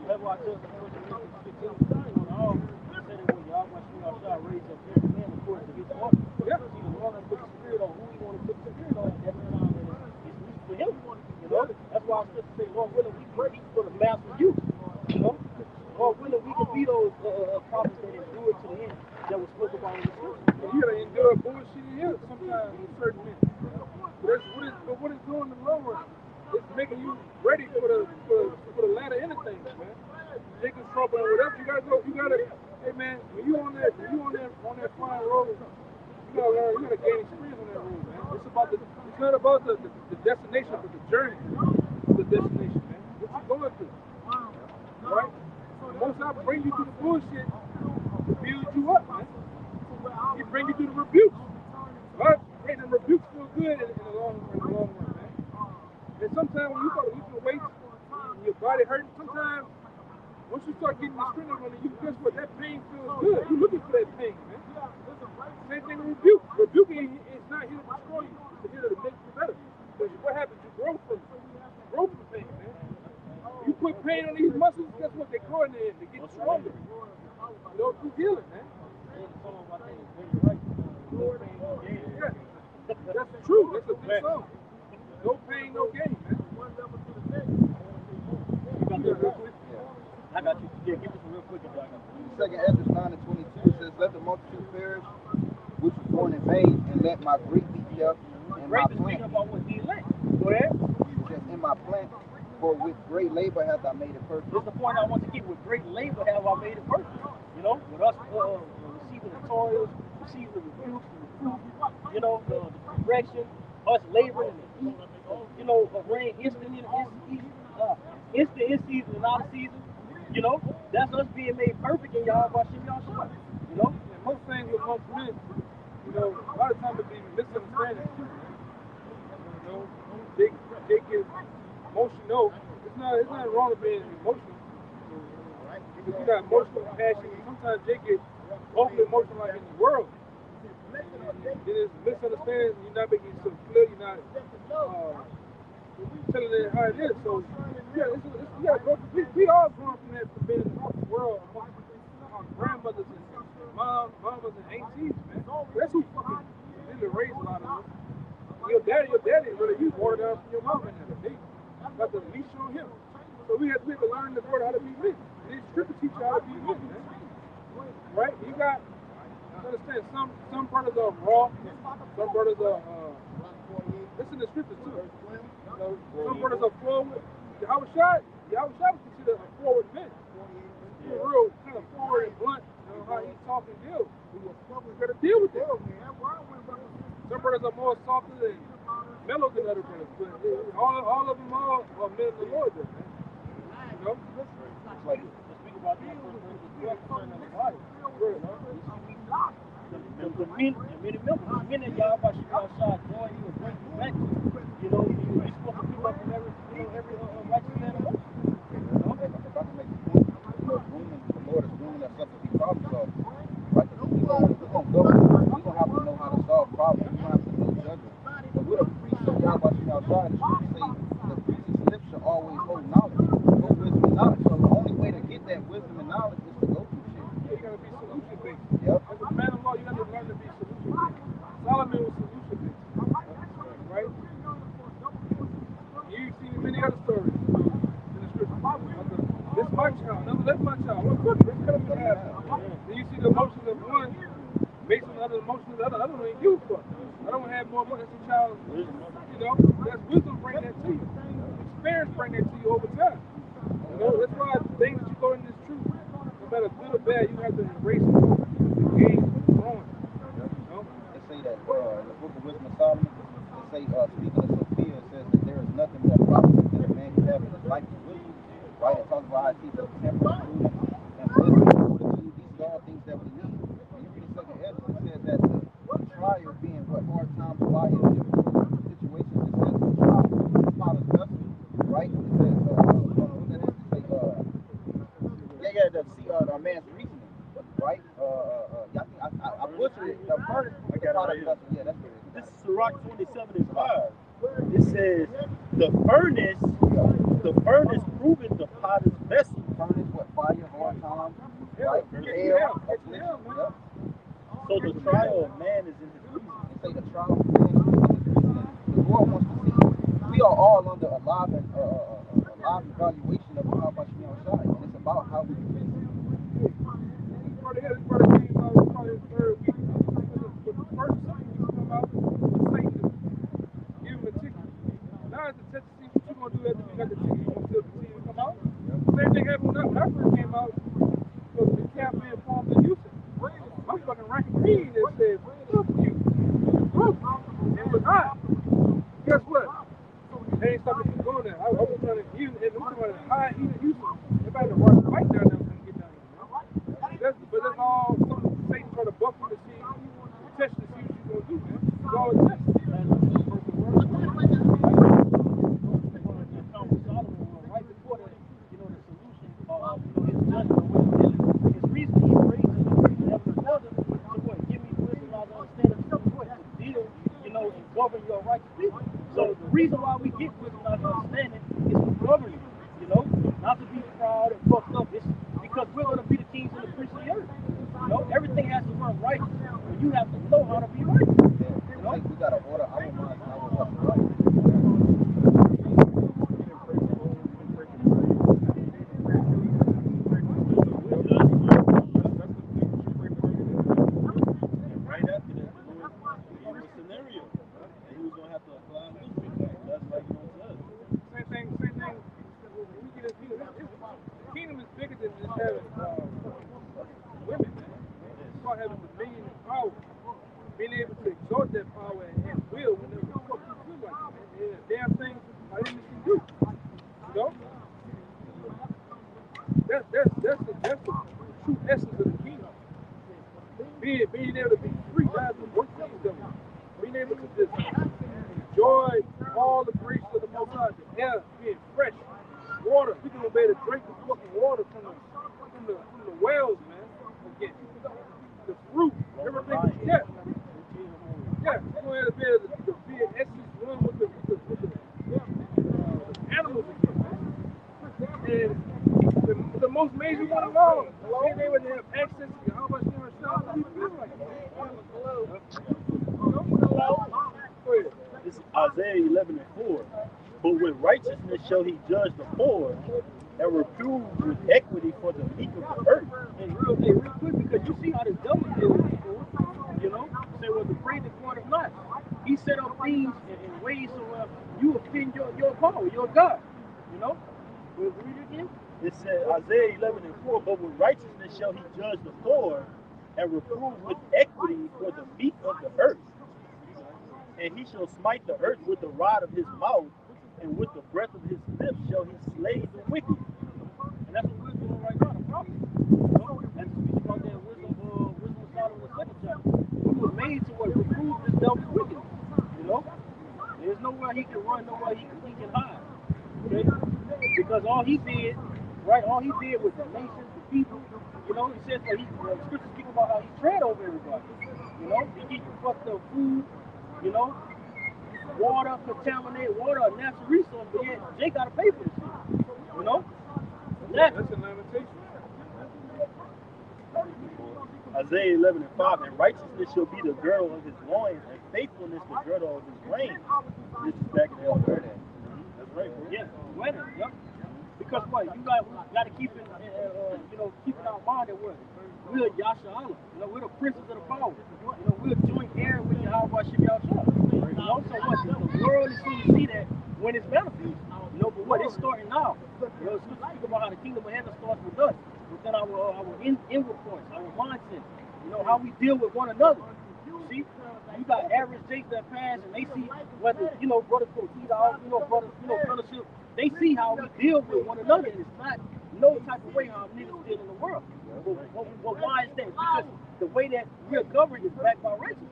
That's why I tell the person, you know, all say that when y'all watch me outside, raise up every man according to his heart. Yeah. See, the Lord has put the spirit on who he want to put the spirit on at that time, and it's for him. You know? That's why I still say, Lord willing, we can be for the master use. You know? Lord willing, we can be those prophets that endure to the end that was spoken about in the scripture. You gotta endure bullshit here sometimes with certain men. But what it's doing in the long run, it's making you ready for the trouble and whatever, you gotta go. You gotta, hey man, when you on that flying road, you gotta learn. You gotta gain experience on that road, man. It's not about the destination, but the journey to the destination, man. What you going through, right? Most I bring you through the bullshit to build you up, man. He bring you through the rebukes. Right? Hey, the rebukes feel good in the long run, man. And sometimes when you start lifting weights and your body hurting, sometimes once you start getting the strength on it, you guess what? That pain feels good. You're looking for that pain, man. Same thing with rebuke. Rebuking is not here to destroy you. It's here to make you better. Because what happens? You grow from it. You grow from pain, man. You put pain on these muscles, guess what? They grow in there. They get stronger. You know, through healing, man. Yeah. That's true. That's a good song. No pain, no gain, man. You got this real quick? I got you. Yeah, give this real quick. Second Ezra 9:22 says, "Let the multitude perish, which was born in vain, and let my grape be up in my Grape is speaking plant." about what the elect. Go ahead. It says, "In my plant, for with great labor hath I made it perfect." This is the point I want to get. With great labor have I made it perfect. You know, with us receiving the toils, receiving the rebukes, the reproof, you know, the correction, us laboring in the heat, you know, rain instant in season and out of season. You know, that's us being made perfect in y'all by y'all shot. You know, and most things with most men, you know, a lot of times it be misunderstanding. You know, they get emotional. It's not wrong to being emotional. Because you got emotional passion. Sometimes they get overly emotional like in the world. It is misunderstanding. You're not making yourself clear. You're not telling it how it is. So yeah, we gotta go. We all grown from that, from being out the world amongst our grandmothers and mamas and aunties, man. That's who fucking really raised a lot of us. Your daddy really you watered down from your mom and them. They got the leash on him. So we have to learn the word how to be men. These scriptures teach you how to be men, man. Right? You got understand some brothers are raw, some brothers are it's in the scriptures too. You know, some brothers are forward. Yahweh was considered a forward man. He was real kind of forward and blunt, you know, how he talk and deal. You gotta deal with that. Some brothers are more softer and mellow than other brothers, but all of them are men of the Lord, man. You know? like speak about the body. The men that y'all about to go outside join you and bring you back to, you know, you're supposed to pick up from every righteous man of motion. If I can make the point, you know, the Lord is grooming us up to be problem solvers. Right? We're gonna have to know how to solve problems. We're gonna have to know judgment. But with a priest of Yahweh outside, the scriptures say the priest's lips should always hold knowledge. No wisdom and knowledge. So the only way to get that wisdom and knowledge is to go through shit. You gotta be solution based. Yep. As a man of law, you gotta learn to be solution based. Solomon was solution based. Right? You've seen many other stories in the scripture. This my child, no, that's my child. What's good? Let's cut him in half. Then you see the emotions of one based on the other emotions of the other. I don't know you for. I don't have more money. That's a child. You know, that's wisdom bring that to you. Experience bring that to you over time. You know, that's why the things that you learn in this truth, no matter good or bad, you have to embrace it. The game is growing. You know? They say that in the book of Wisdom of Solomon, they say, speaking of Sophia, it says that there is nothing more profitable than a man can have in his life is wisdom. Right? It talks about how he keeps temperance, prudence, and wisdom. These are all things that we need. When you read the second Ezra, it says that the trial being what hard times, fire, difficult situations, it says the trial is vessel, right? It says, what that is, it say, to see a man's reasoning, right? I butchered it. The furnace, I got it right here. yeah, that's what it is. This is Sirach 27:5. It says, the furnace proveth the potter's vessel. Furnace, what, fire, hard times, right? Hell, Affliction, yep. So the trial of man is in his reason. They say the trial of man is in his reasoning. The Lord wants to see. We are all under a live evaluation of how about you outside, and it's about how we reason. this brother came out probably his third week. But the first time he come out, Satan give him a ticket. Now it's a test to see what you're gonna do after you got the ticket. You gonna still continue to come out? Same thing happened when I first came out. all that fucked up. It's because we're gonna be the kings and the priests of the earth. You know, everything has to run right, but you have to know how to be right. You know? Like we gotta order our minds and our hearts right. Right after that, the Lord gave him a scenario. And he was going to have to apply wisdom, just like he wants us. Same thing. When we get a kingdom, the kingdom is bigger than just having women, man. It's about having dominion and power. Being able to exalt that power and will whenever the fuck you feel like it, man. And damn thing my enemies can do. You know? That's the true essence of the kingdom. Being able to be free, not to work for these devils. Being able to just enjoy all the grace of the Most High, the air being fresh, water. We can be able to drink the fucking water from the wells, man. Again, the fruit, everything. Yeah, we're going to be able to be in essence one with the animals again, man. And the most major one of all, being able to have access to how much more stuff we feel like. Go ahead. This is Isaiah 11:4. But with righteousness shall he judge the poor, and reprove with equity for the meek of the earth. And real quick, because you see how this devil deals with people, you know, say, well, the praise the point of not. He set up things in ways so you offend your power, your God, you know. We'll read it again. It said Isaiah 11:4. But with righteousness shall he judge the poor, and reprove with equity for the meek of the earth. And he shall smite the earth with the rod of his mouth, and with the breath of his lips shall he slay the wicked. And that's what we're doing right now, the prophet. You know, and speaks about that wisdom of Solomon in the second chapter. We were made to reprove this devil's wickedness. You know? There's nowhere he can run, nowhere he can hide. Okay? Because all he did was the nations, the people. You know, he says that scriptures speak about how he tread over everybody. You know, he give you fucked up food, you know, water, contaminated water, a natural resource, but yet Jay gotta pay for this shit. You know? That's a limitation. Isaiah 11:5. And righteousness shall be the girdle of his loins, and faithfulness the girdle of his reins. This is back in the old That's right, bro. Yeah, winning, yeah. Because what? We got to keep it, keep in our mind that we're Yasha Allah. You know, we're the princes of the power. You know, we're joint heir with Yahweh Shem Yahshua. You know, so what? The world is going to see that when it's manifest. You know, but what? It's starting now. You know, it's good to speak about how the kingdom of heaven starts with us, within our inward points, our mindset. You know, how we deal with one another. See, you got average Jakes that pass, and they see whether brothers go eat out, fellowship. They see how we deal with one another, and it's not no type of way how niggas deal in the world. But why is that? Because the way that we're governed is backed by righteousness.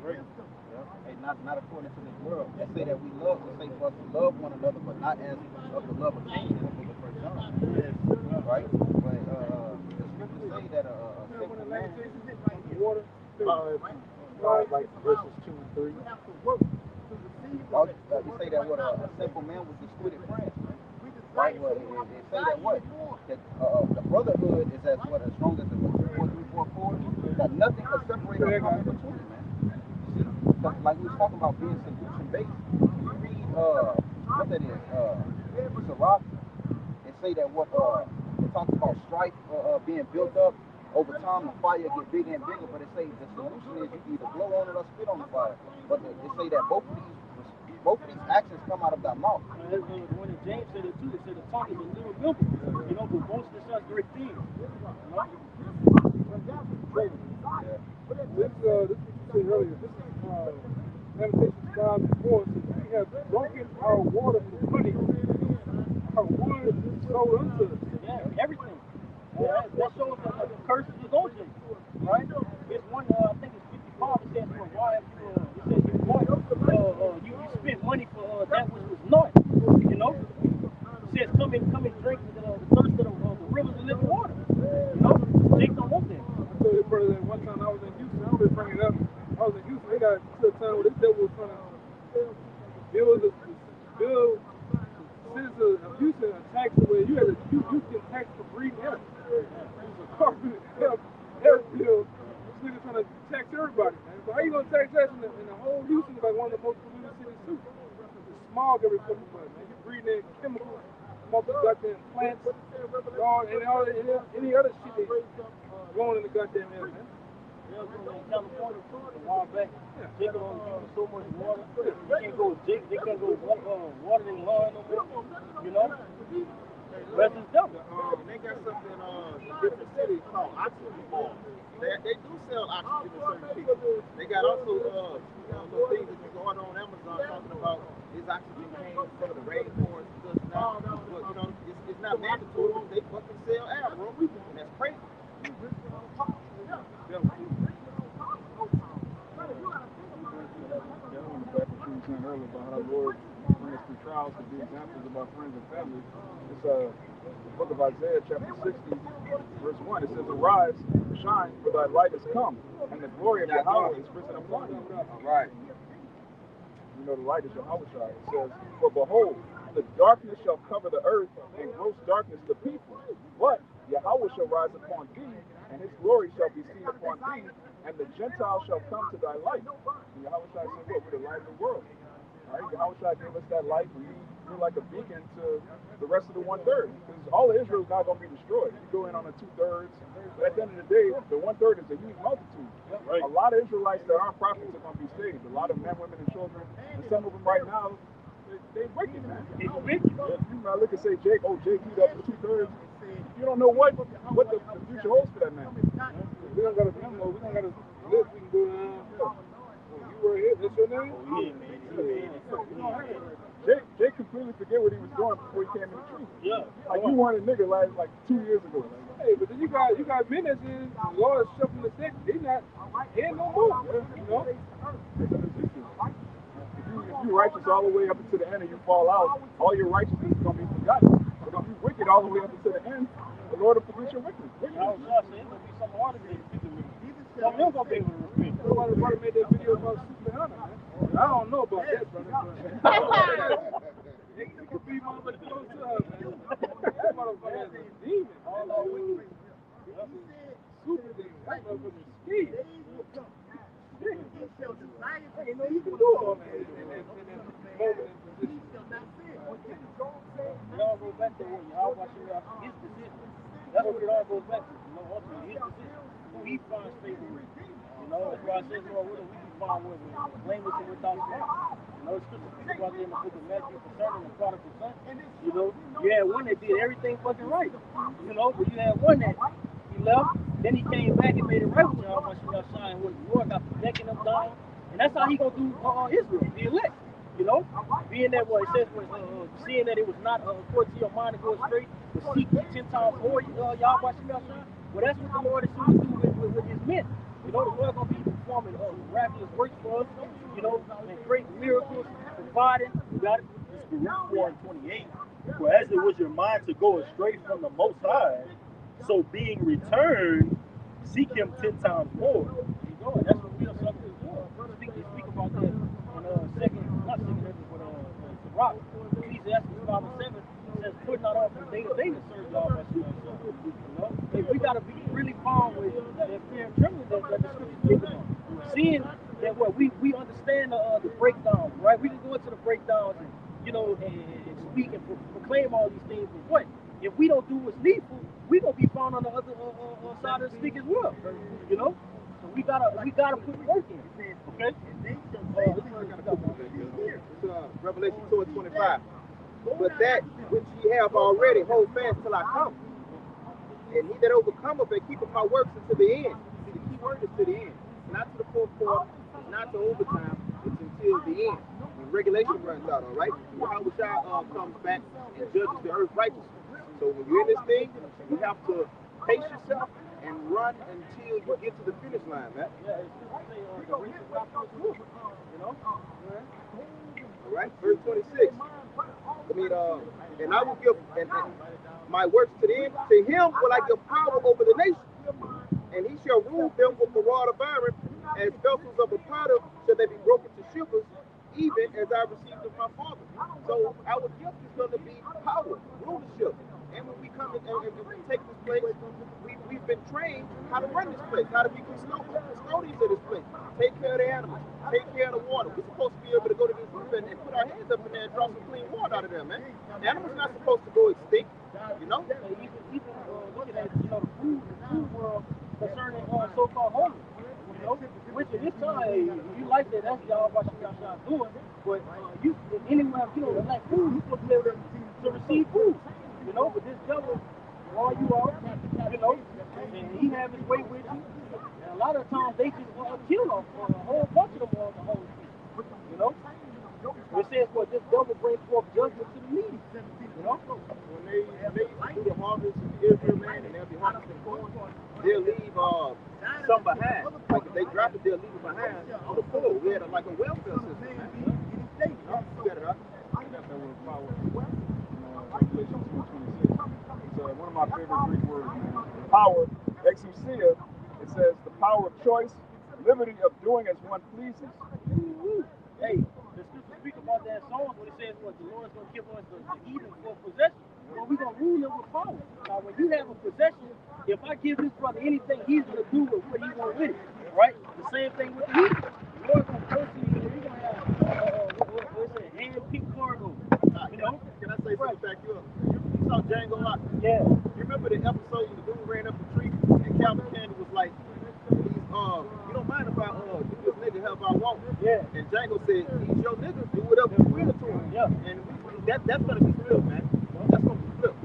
Right. Hey, not according to this world. They say that we say for us to love one another, but not as of the love of Cain in the book of 1 John. Right? But the scriptures say that a simple man, Water. Like verses 2 and 3. you say that what a simple man was disputed friends. Right? Well, they say that what? That the brotherhood is as strong as the 4, 3, 4, 4. That nothing can separate us from between, man. See? Because like we was talking about being solution based. You read what that is, Sirach, and say that it talks about strife being built up. Over time, the fire get bigger and bigger, but it say the solution is you can either blow on it or spit on the fire. But they say that both of these actions come out of thy mouth. When James said it too, it said the tongue is a little member, you know, but boasting is such great things. You know? This you said earlier, this is Lamentations 5 and 4 says, we have drunken our water for money, our wood is sold unto us. Yeah, everything. That shows that the curse is on you, right? It's one, I think it's 55. It says for why you spent money for that which was not. You know, it says come and drink the thirst of the rivers of living water. You know, they don't want that. I told your brother that one time I was in Houston. I always bring it up. I was in Houston. They got to a time where this devil was trying to build citizens of Houston a tax where you can tax any other shit they going in the goddamn air, man. Yeah, in California a while back, they gonna use so much water. They can't go water their lawn no more. You know, rest is done. They got something in different cities called oxygen balls. They do sell oxygen to certain people. They got also little things that you can order on Amazon talking about this oxygen came from the rainforest and such now. But you know, it's not mandatory, but they fucking sell air, bro. And that's crazy. Back to what you were saying earlier about how the Lord bring us through trials to be examples of our friends and family. It's the book of Isaiah, chapter 60, verse 1. It says, "Arise, shine, for thy light is come, and the glory of Yahweh is risen upon you." All right. You know, the light is Yahweh. It says, "For behold, the darkness shall cover the earth, and gross darkness the people. But Yahweh shall rise upon thee, and his glory shall be seen upon thee, and the Gentiles shall come to thy light." And Yahweh said, "What? We're the light of the world." Right? Yahweh gave us that light, and we're like a beacon to the rest of the 1/3. Because all of Israel is not going to be destroyed. You go in on the 2/3, but at the end of the day, the 1/3 is a huge multitude. Right. A lot of Israelites that aren't prophets are going to be saved. A lot of men, women, and children, and some of them right now, they wicked, man. They wicked. You might look and say, Jake, Jake, you up to 2/3. You don't know what the future holds for that man. We don't gotta come, we don't gotta live. We can go down. You were here. That's your name? Jake completely forget what he was doing before he came in the tree. Yeah. Like you weren't a nigga like 2 years ago. Hey, but then you got minutes in the Lord shuffling the deck. He ain't no more. You know? If you righteous all the way up until the end and you fall out, all your righteousness is gonna be forgotten. But if you wicked all the way up until the end, the Lord will forget your wickedness. I was just saying, it's gonna be something harder than people remember. Some of them gonna be able to repent. Somebody made that video about Super Hunter, man. I don't know about that, brother. It could be motherfucking close to her, man. That motherfucker is a demon. All our wicked. Super demon. That motherfucker is scared. You know, you can do all that in that moment and position. It all goes back to what y'all watching his position. That's what it all goes back to. You know, ultimately his position. Who he finds favor with. You know, that's why I said, Lord, what do we be found with? Blameless and without sin. You know, it's scripture speaks about there in the book of Matthew concerning the prodigal son. You know, you had one that did everything fucking right. You know, but you had one that he left, then he came back and made it right with y'all. Watching y'all shine with the Lord got protecting them down. And that's how he gonna do Israel, the elect. You know, being that what it says, seeing that it was not according to your mind to go straight, but seek 10 times more, y'all watching y'all shine. Well, that's what the Lord is going to do with his men. You know, the Lord going to be performing miraculous works for us, you know, and great miracles, providing. You got it? It's Baruch 4:28. For as it was your mind to go astray from the Most High, so being returned, seek him 10 times more. There you go. And that's what we are subject to do. Speak about that in not second Ezra, but Rock. Ecclesiastes 5:7 says, put not off the day to day to serve y'all by yourself. You know? If we got to be really calm with that fear and trembling that the scripture speaks about. Seeing that we understand the breakdowns, right? We can go into the breakdowns and, you know, and speak and proclaim all these things, but what? If we don't do what's needful, we gonna be found on the other side of the stick as well. You know? So we gotta put work in. Okay? It's Revelation 2:25. But that which ye have already, hold fast till I come. And he that overcometh and keepeth my works unto the end. See, the key word is to the end. Not to the fourth quarter, it's not to overtime, it's until the end. When regulation runs out, all right? Yahweh Shai comes back and judges the earth righteously. So when you're in this thing, you have to pace yourself and run until you get to the finish line, man. Yeah, it's the race is not for the you know? All right, verse 26. And I will give my works to them. To him will I give power over the nation, and he shall rule them with the rod of iron, as vessels of a potter shall they be broken to shivers, even as I received of my Father. So our gift is going to be power, rulership. And when we come and we take this place, we've been trained how to run this place, how to be custodians of this place, take care of the animals, take care of the water. We're supposed to be able to go to this river and put our hands up in there and draw some clean water out of there, man. The animals not supposed to go extinct, you know? looking at the food world concerning so-called homeless. You know, which at this time, if you like that, that's y'all what you outside doing. But you anywhere like food, you supposed to be able to receive food. You know, but this devil, all you are, and he have his way with you. And a lot of times they just kill a whole bunch of them on the homeless people. You know, it says what this devil brings forth judgment to the needy. You know, When they do the harvest in Israel, man, and they'll be harvesting corn, they'll leave some behind. Like if they drop it, they'll leave it behind on the floor. We had like a welfare system, man. You got it, right? That was power. Revelation 2:26. It's one of my favorite Greek words. Power, exousia. It says the power of choice, liberty of doing as one pleases. hey, the scripture speak about that song when it says what the Lord's going to give us the Eden for possession. Well, we're going to rule him with power. Now, when you have a possession, if I give this brother anything, he's going to do with what he wants with it. Right? The same thing with the Eden. The Lord's going to curse you, and you're going to have, what's it, hand-picked cargo. You know? Can I say something back you up? You saw Django Lock? Yeah. You remember the episode when the dude ran up the tree and Calvin Candy was like, you don't mind if I do this nigga help I want? Yeah. And Django said, he's your nigga, do whatever you will to him. Yeah. And that's gonna be flipped, man. That's gonna be flipped.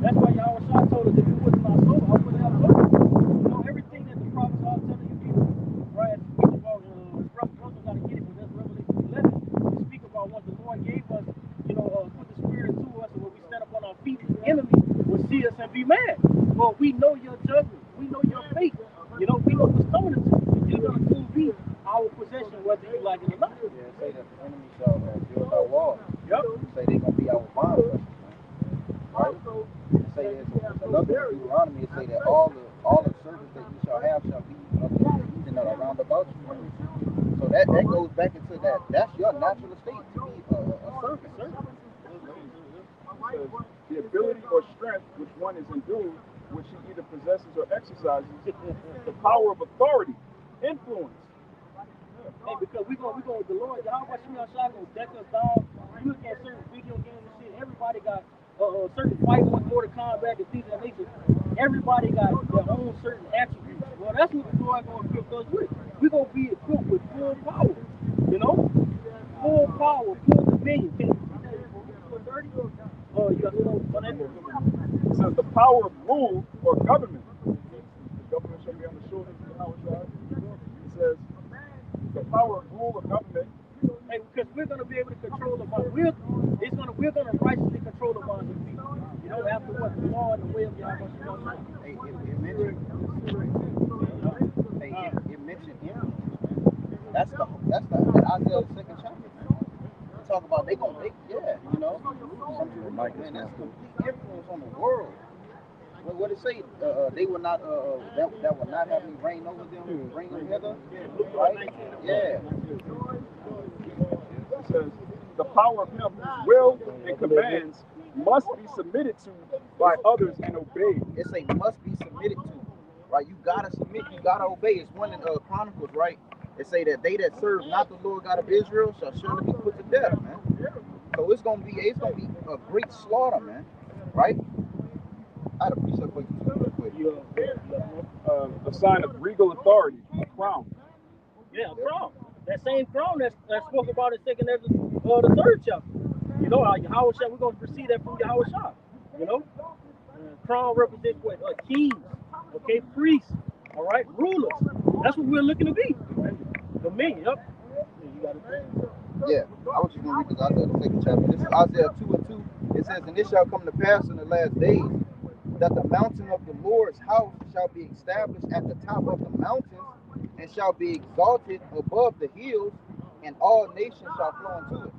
That's why y'all shot told us if you wasn't my soul, I wouldn't have soul. You know, everything that the prophets are telling you people, right? Speak about brothers gotta get it, but that's Revelation 11. We speak about what the Lord gave us, put the spirit into us, and when we stand up on our feet, the enemy will see us and be mad. Well, we know your judgment, we know your fate. We know what's coming to you. You're gonna soon be our possession, whether you like it or not. Yeah, say that the enemy shall build our walls. Yep. Say they're gonna be our bond, right? Say there's another in Deuteronomy. It say that all the servants that you shall have shall be of the heathen that are round about you. So that goes back into that. That's your natural estate to be a servant. Says, the ability or strength which one is endued, which he either possesses or exercises, the power of authority, influence. Hey, because we go, the Lord, y'all watch me outside, gonna deck us down. You look at certain video games and shit, everybody got certain fight with Mortal Kombat and things of that nature. Everybody got their own certain attributes. Well, that's what the Lord gonna equip us with. We're gonna be equipped with full power, full power, full dominion. Can you see that? For 30? You got It says the power of rule or government. The government shall be on the shoulders of the house side. It says the power of rule or government. Hey, because we're gonna be able to control the mind. We're gonna righteously control the minds of people. After what the law and the way of Yahweh. Hey, it mentioned influence. That's the Isaiah 2nd chapter, man. Talk about they gonna make, man, that's complete influence on the world. What it say? They will not that will not have me reign over them, bring them hither, right? Yeah. It says the power of him whose will and commands must be submitted to by others and obeyed. It say must be submitted to, right? You gotta submit, you gotta obey. It's one in Chronicles, right? It say that they that serve not the Lord God of Israel shall surely be put to death, man. So it's gonna be a great slaughter, man, right? I had a precept for you real quick. A sign of regal authority, a crown. Yeah, a crown. That same crown that's spoke about in Second Ezra, the third chapter. Yahweh Shah, we're gonna receive that from Yahweh Shah. Crown represents what? Kings, okay, priests, all right, rulers. That's what we're looking to be. Dominion. Yep. Yeah, I was just going to read this Isaiah the 2nd chapter. This is Isaiah 2:2. It says, and it shall come to pass in the last days that the mountain of the Lord's house shall be established at the top of the mountains and shall be exalted above the hills, and all nations shall flow into it.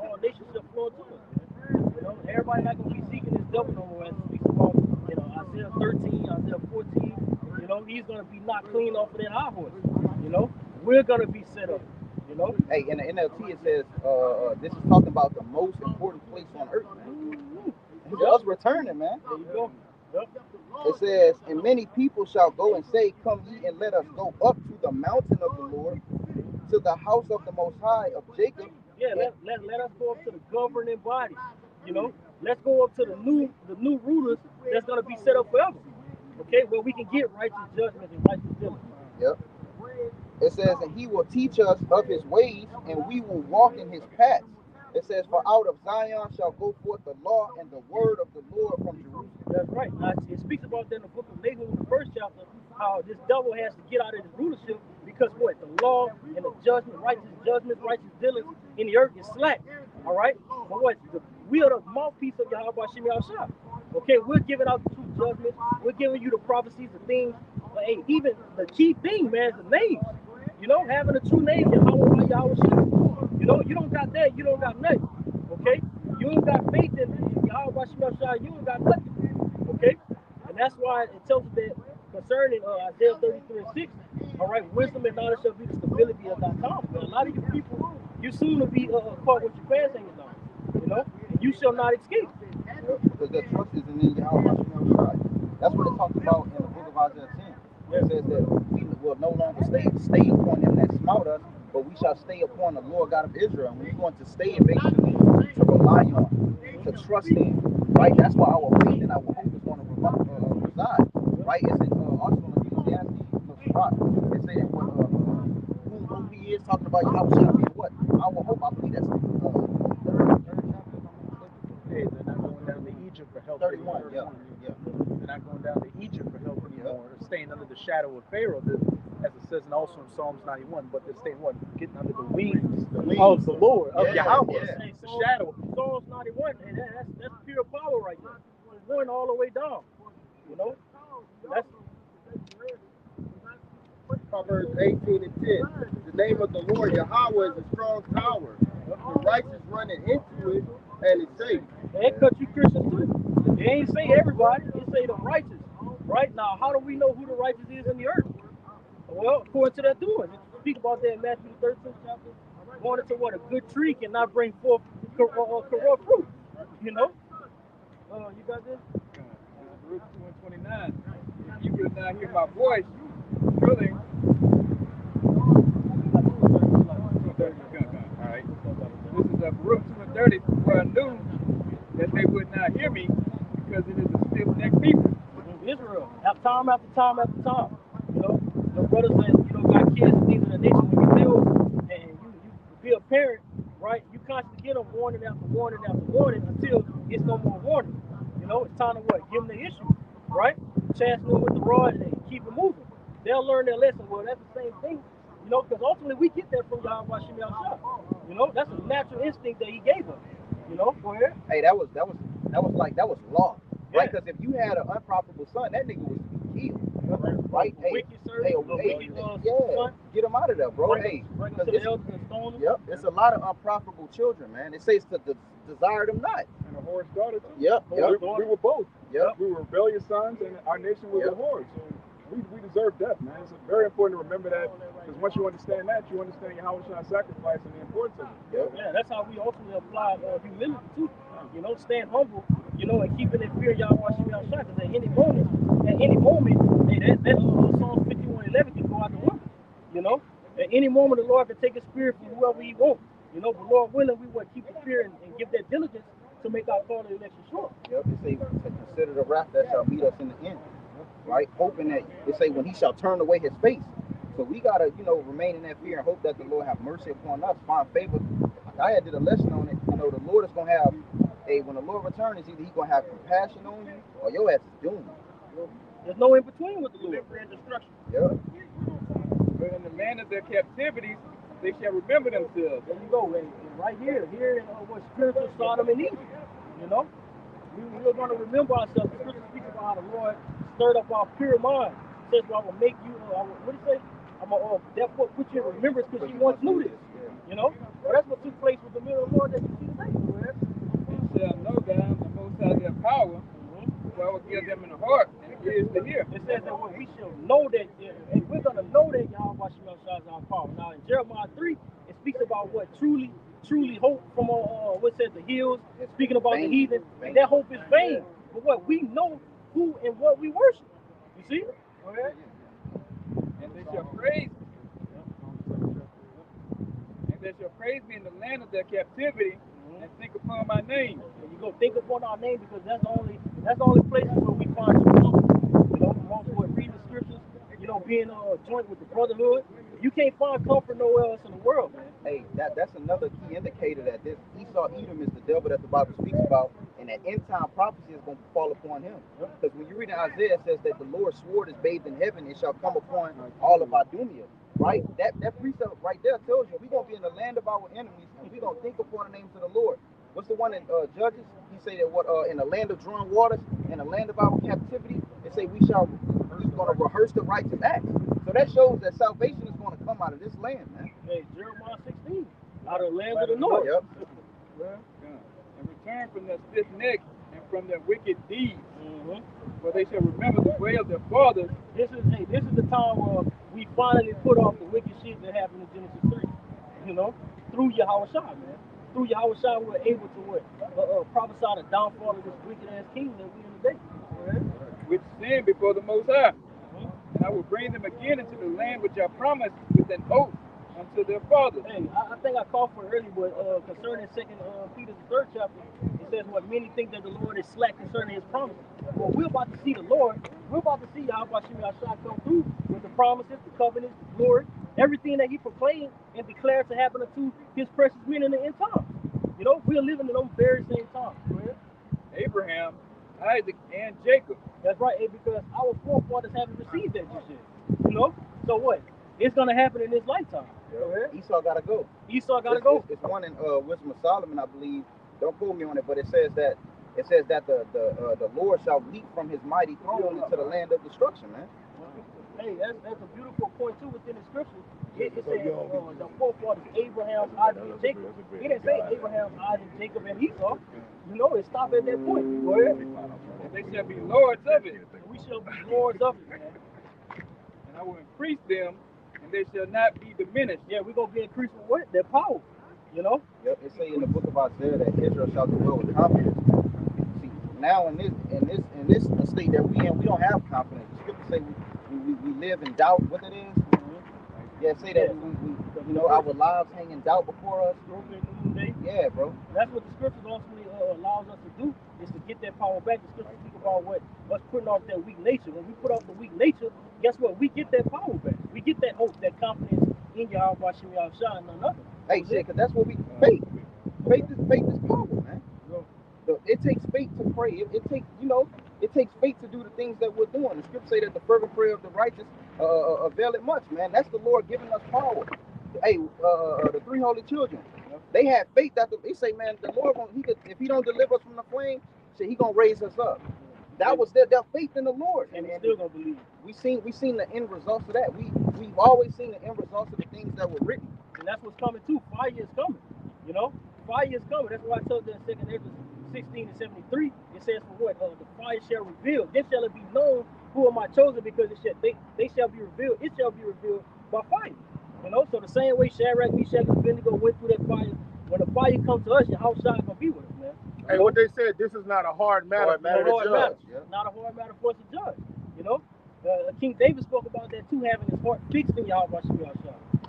All nations shall flow into it. Everybody not going to be seeking this double no more as it speaks about, Isaiah 13, Isaiah 14. He's going to be knocked clean off of that high horse. We're going to be set up. Hey, in the NLT it says this is talking about the most important place on earth, man. It's us returning, man. There you go. Yep. It says, and many people shall go and say, come ye and let us go up to the mountain of the Lord, to the house of the Most High of Jacob. Yeah, let us go up to the governing body. Let's go up to the new rulers that's gonna be set up forever. Okay, where we can get righteous judgment and righteous dealings. Yep. It says, and he will teach us of his ways, and we will walk in his paths. It says, for out of Zion shall go forth the law and the word of the Lord from Jerusalem. That's right. Now, it speaks about that in the book of Nahum, the first chapter, how this devil has to get out of his rulership because what? The law and the judgments, righteous dealings in the earth is slack. All right? But what? We are the mouthpiece of Yahweh Shem Yahushua. Okay, we're giving out the true judgment. We're giving you the prophecies, the things. But hey, even the key thing, man, is the names. You know, having a true name, Yahweh Yahushua. You know, you don't got that, you don't got nothing. Okay? You don't got faith in Yahweh Shem Yahushua, you don't got nothing. Okay? And that's why it tells us that concerning Isaiah 33 and 6, all right, wisdom and knowledge shall be the stability of thy tongue. But a lot of you people, you soon to be caught with your pants hanging down. You know? And you shall not escape. Because their trust is in Yahweh. That's what it talks about in the book of Isaiah 10. It says that we will no longer stay upon them that smite us, but we shall stay upon the Lord God of Israel. And we're going to stay basically to rely on, to trust in. Right? That's why our faith and our hope is going to reside. Right? It's in also in Ecclesiastes, it says who he is talking about Yahweh shall be what? Our hope, I believe that's Hey, they're not going down to Egypt for help 31. anymore. Yeah. They're not going down to Egypt for help anymore. They're staying under the shadow of Pharaoh, as it says, and also in Psalms 91. But they're staying what? Getting under the wings of the Lord, of Yahweh. Yeah. The shadow. Psalms 91, and that's pure power right there. It's going all the way down. You know? That's Proverbs 18 and 10. The name of the Lord Yahweh is a strong tower. The righteous running into it and it's safe. they cut you Christians too. They ain't say everybody, they say the righteous. Right now, how do we know who the righteous is in the earth? Well, according to their doing. It speak about that in Matthew 13th chapter. Going into what a good tree cannot bring forth corrupt fruit. You know? You got this? Baruch 2 and 29. If you will not hear my voice, surely. Alright. This is Baruch 2 and 30, where I knew that they would not hear me because it is a stiff-necked people. Israel, time after time after time. You know, the brothers that, got kids and things of that nature, when you deal and you be a parent, right, you constantly get them warning after warning after warning until it's no more warning. You know, it's time to what? Give them the issue, right? Chancing them with the rod and keep it moving. They'll learn their lesson. Well, that's the same thing, because ultimately we get that from Yahweh Shem Yahushua. That's a natural instinct that he gave us. Go ahead. Hey, that was law. Right? Because if you had an unprofitable son, that nigga was killed. Right? Hey, get him out of there, bro. Hey, it's a lot of unprofitable children, man. It says to desire them not. And a whore's daughter too. Yep. We were both. Yep. We were rebellious sons, and our nation was a whore. So we deserve death, man. It's very important to remember that, because once you understand that, you understand Yahweh's sacrifice and the importance of it. Yeah, that's how we ultimately apply humility too. Staying humble, and keeping it fear Yahweh Shem Yahushua. Because at any moment, hey, that Psalm 51:11 can go out the window. At any moment, the Lord can take a spirit from whoever He wants. But Lord willing, we will keep the fear and give that diligence to make our call to election sure. Yep. They say to consider the wrath that shall meet us in the end. Right? Hoping that they say when He shall turn away His face. So we gotta, remain in that fear and hope that the Lord have mercy upon us, find favor. I did a lesson on it. The Lord is gonna have when the Lord returns, either He's gonna have compassion on you or your ass is doomed. There's no in between with the Lord. Delivery and destruction. Yep. But in the land of their captivity, they shall remember themselves. There you go. And right here in what spiritual Sodom and Egypt. We're going to remember ourselves. The scripture speaks about how the Lord stirred up our pure mind. It says, well, I will make you, what do you say? I'm going to therefore put you in remembrance because you once knew this. Well, that's what took place with the middle of the Lord that you see today. And shall know them, the Most High their power, for I will give them in the heart and ears to hear. It says that we shall know that, and we're going to know that Yahweh Shem Yahushua is our power. Now, in Jeremiah 3, it speaks about what truly hope from what says the hills, speaking about the heathen, and that hope is vain. But what we know who and what we worship. You see? Okay. And they shall praise me. And they shall praise me in the land of their captivity, and think upon my name. And you go think upon our name because that's the only places where we find some comfort. You know, amongst what reading the scriptures, you know, being joint with the brotherhood. You can't find comfort nowhere else in the world, man. Hey, that's another key indicator that this Esau Edom is the devil that the Bible speaks about, and that end time prophecy is going to fall upon him. Because when you read in Isaiah, it says that the Lord's sword is bathed in heaven, it shall come upon all of our Idumea. Right? That precept right there tells you we're going to be in the land of our enemies, and we're going to think upon the names of the Lord. What's the one in Judges? He say that in the land of drawn waters, in the land of our captivity, they say he's going to rehearse the righteous acts. So that shows that salvation is going to come out of this land, man. Hey, Jeremiah 16, out of the land of the north. Yep. And return from their stiff neck and from their wicked deeds. For they shall remember the way of their fathers. This is the time where we finally put off the wicked shit that happened in Genesis 3. You know, through Yahweh Shai, man. Through Yahweh Shai, we're able to prophesy the downfall of this wicked ass king that we in today. Right? Which sin before the Most High. And I will bring them again into the land which I promised with an oath unto their fathers. Hey, I think I called for it earlier, but concerning 2 Peter, the 3rd chapter, it says what many think that the Lord is slack concerning his promises. Well, we're about to see the Lord. We're about to see Yahweh Shai come through with the promises, the covenants, the glory, everything that he proclaimed and declared to happen unto his precious men in the end times. You know, we're living in those very same times. Right? Abraham, Isaac, and Jacob. That's right, because our forefathers haven't received that just yet. You know? So what? It's going to happen in this lifetime. Yeah. Esau got to go. Esau got to go. It's one in Wisdom of Solomon, I believe. Don't quote me on it, but it says that the Lord shall leap from his mighty throne into the land of destruction, man. Hey, that's a beautiful point too within the scripture. It says the forefathers Abraham, Isaac, and Jacob. He didn't say Abraham, Isaac, Jacob, and Esau. You know, it stopped at that point. Go ahead. And they shall be lords of it. We shall be lords of it, man. And I will increase them, and they shall not be diminished. Yeah, we're gonna be increased with what? Their power. You know? Yep, it say in the book of Isaiah that Israel shall dwell with confidence. See, now in this state that we in, we don't have confidence. The scripture say we live in doubt. What it is? Yeah, say that we our lives hang in doubt before us. Yeah, bro. That's what the scriptures ultimately allows us to do, is to get that power back. The scriptures speak about us putting off that weak nature. When we put off the weak nature, guess what? We get that power back. We get that hope, that confidence in Yahweh Shai and none other. Hey, shit, because that's what we faith. Faith is power, man. It takes faith to pray. It takes faith to do the things that we're doing. The scripture say that the fervent prayer of the righteous availeth much, man. That's the Lord giving us power. Hey, the three holy children, they had faith that they say, man, the Lord if he don't deliver us from the flame, he gonna raise us up. That was their faith in the Lord, and still gonna believe. We seen the end results of that. We've always seen the end results of the things that were written. And that's what's coming too. Fire is coming. You know, fire is coming. That's why I told you in 2 Ezra 16 and 73. It says for what? The fire shall reveal. Then shall it be known who are my chosen, because they shall be revealed. It shall be revealed by fire. You know, so the same way Shadrach, Meshach, and Abednego went through that fire. When the fire comes to us, your house shall gonna be with us, man. Hey, what they said, this is not a hard matter to judge. Not a hard matter for us to judge. You know, King David spoke about that too, having his heart fixed in Yahweh Shai.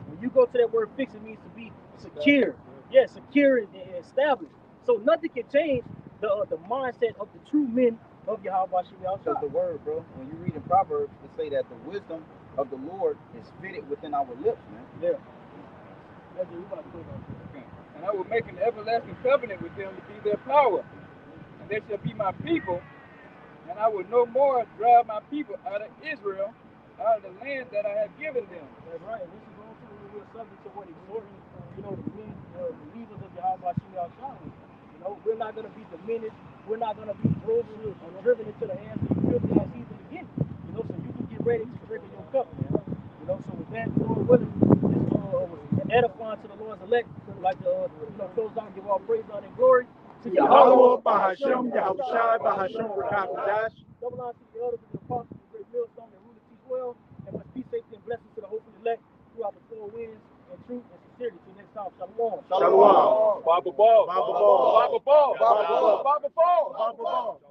When you go to that word fixed, it means to be secure. Yeah, secure and established. So nothing can change the mindset of the true men of Yahweh Shai. Because the word, bro, when you read in Proverbs, it say that the wisdom of the Lord is fitted within our lips, man. Yeah. And I will make an everlasting covenant with them to be their power, and they shall be my people, and I will no more drive my people out of Israel, out of the land that I have given them. That's right. This is also we're subject to what exhorting, the men, believers of Yahweh Shai. You know, we're not going to be diminished. We're not going to be broken or driven into the hands of the filthy as heathen again. You know, so you can get ready to drink in your cup, man. You know, so with that, Lord willing, this was edifying to the Lord's elect. Like to close out, give all praise, honor, and glory to Yahweh, Bahashem, Yahushai, Bahashem, Rakakadash. Double honor to the elders and the apostles, the great millstone that rule and teach well, and much peace, safety, and blessings to the hopeful elect throughout the four winds, and truth and sincerity. Till next time, shalom. Shalom. Baba Ball. Baba Ball. Baba Ball. Baba Ball. Baba Ball. Baba Ball.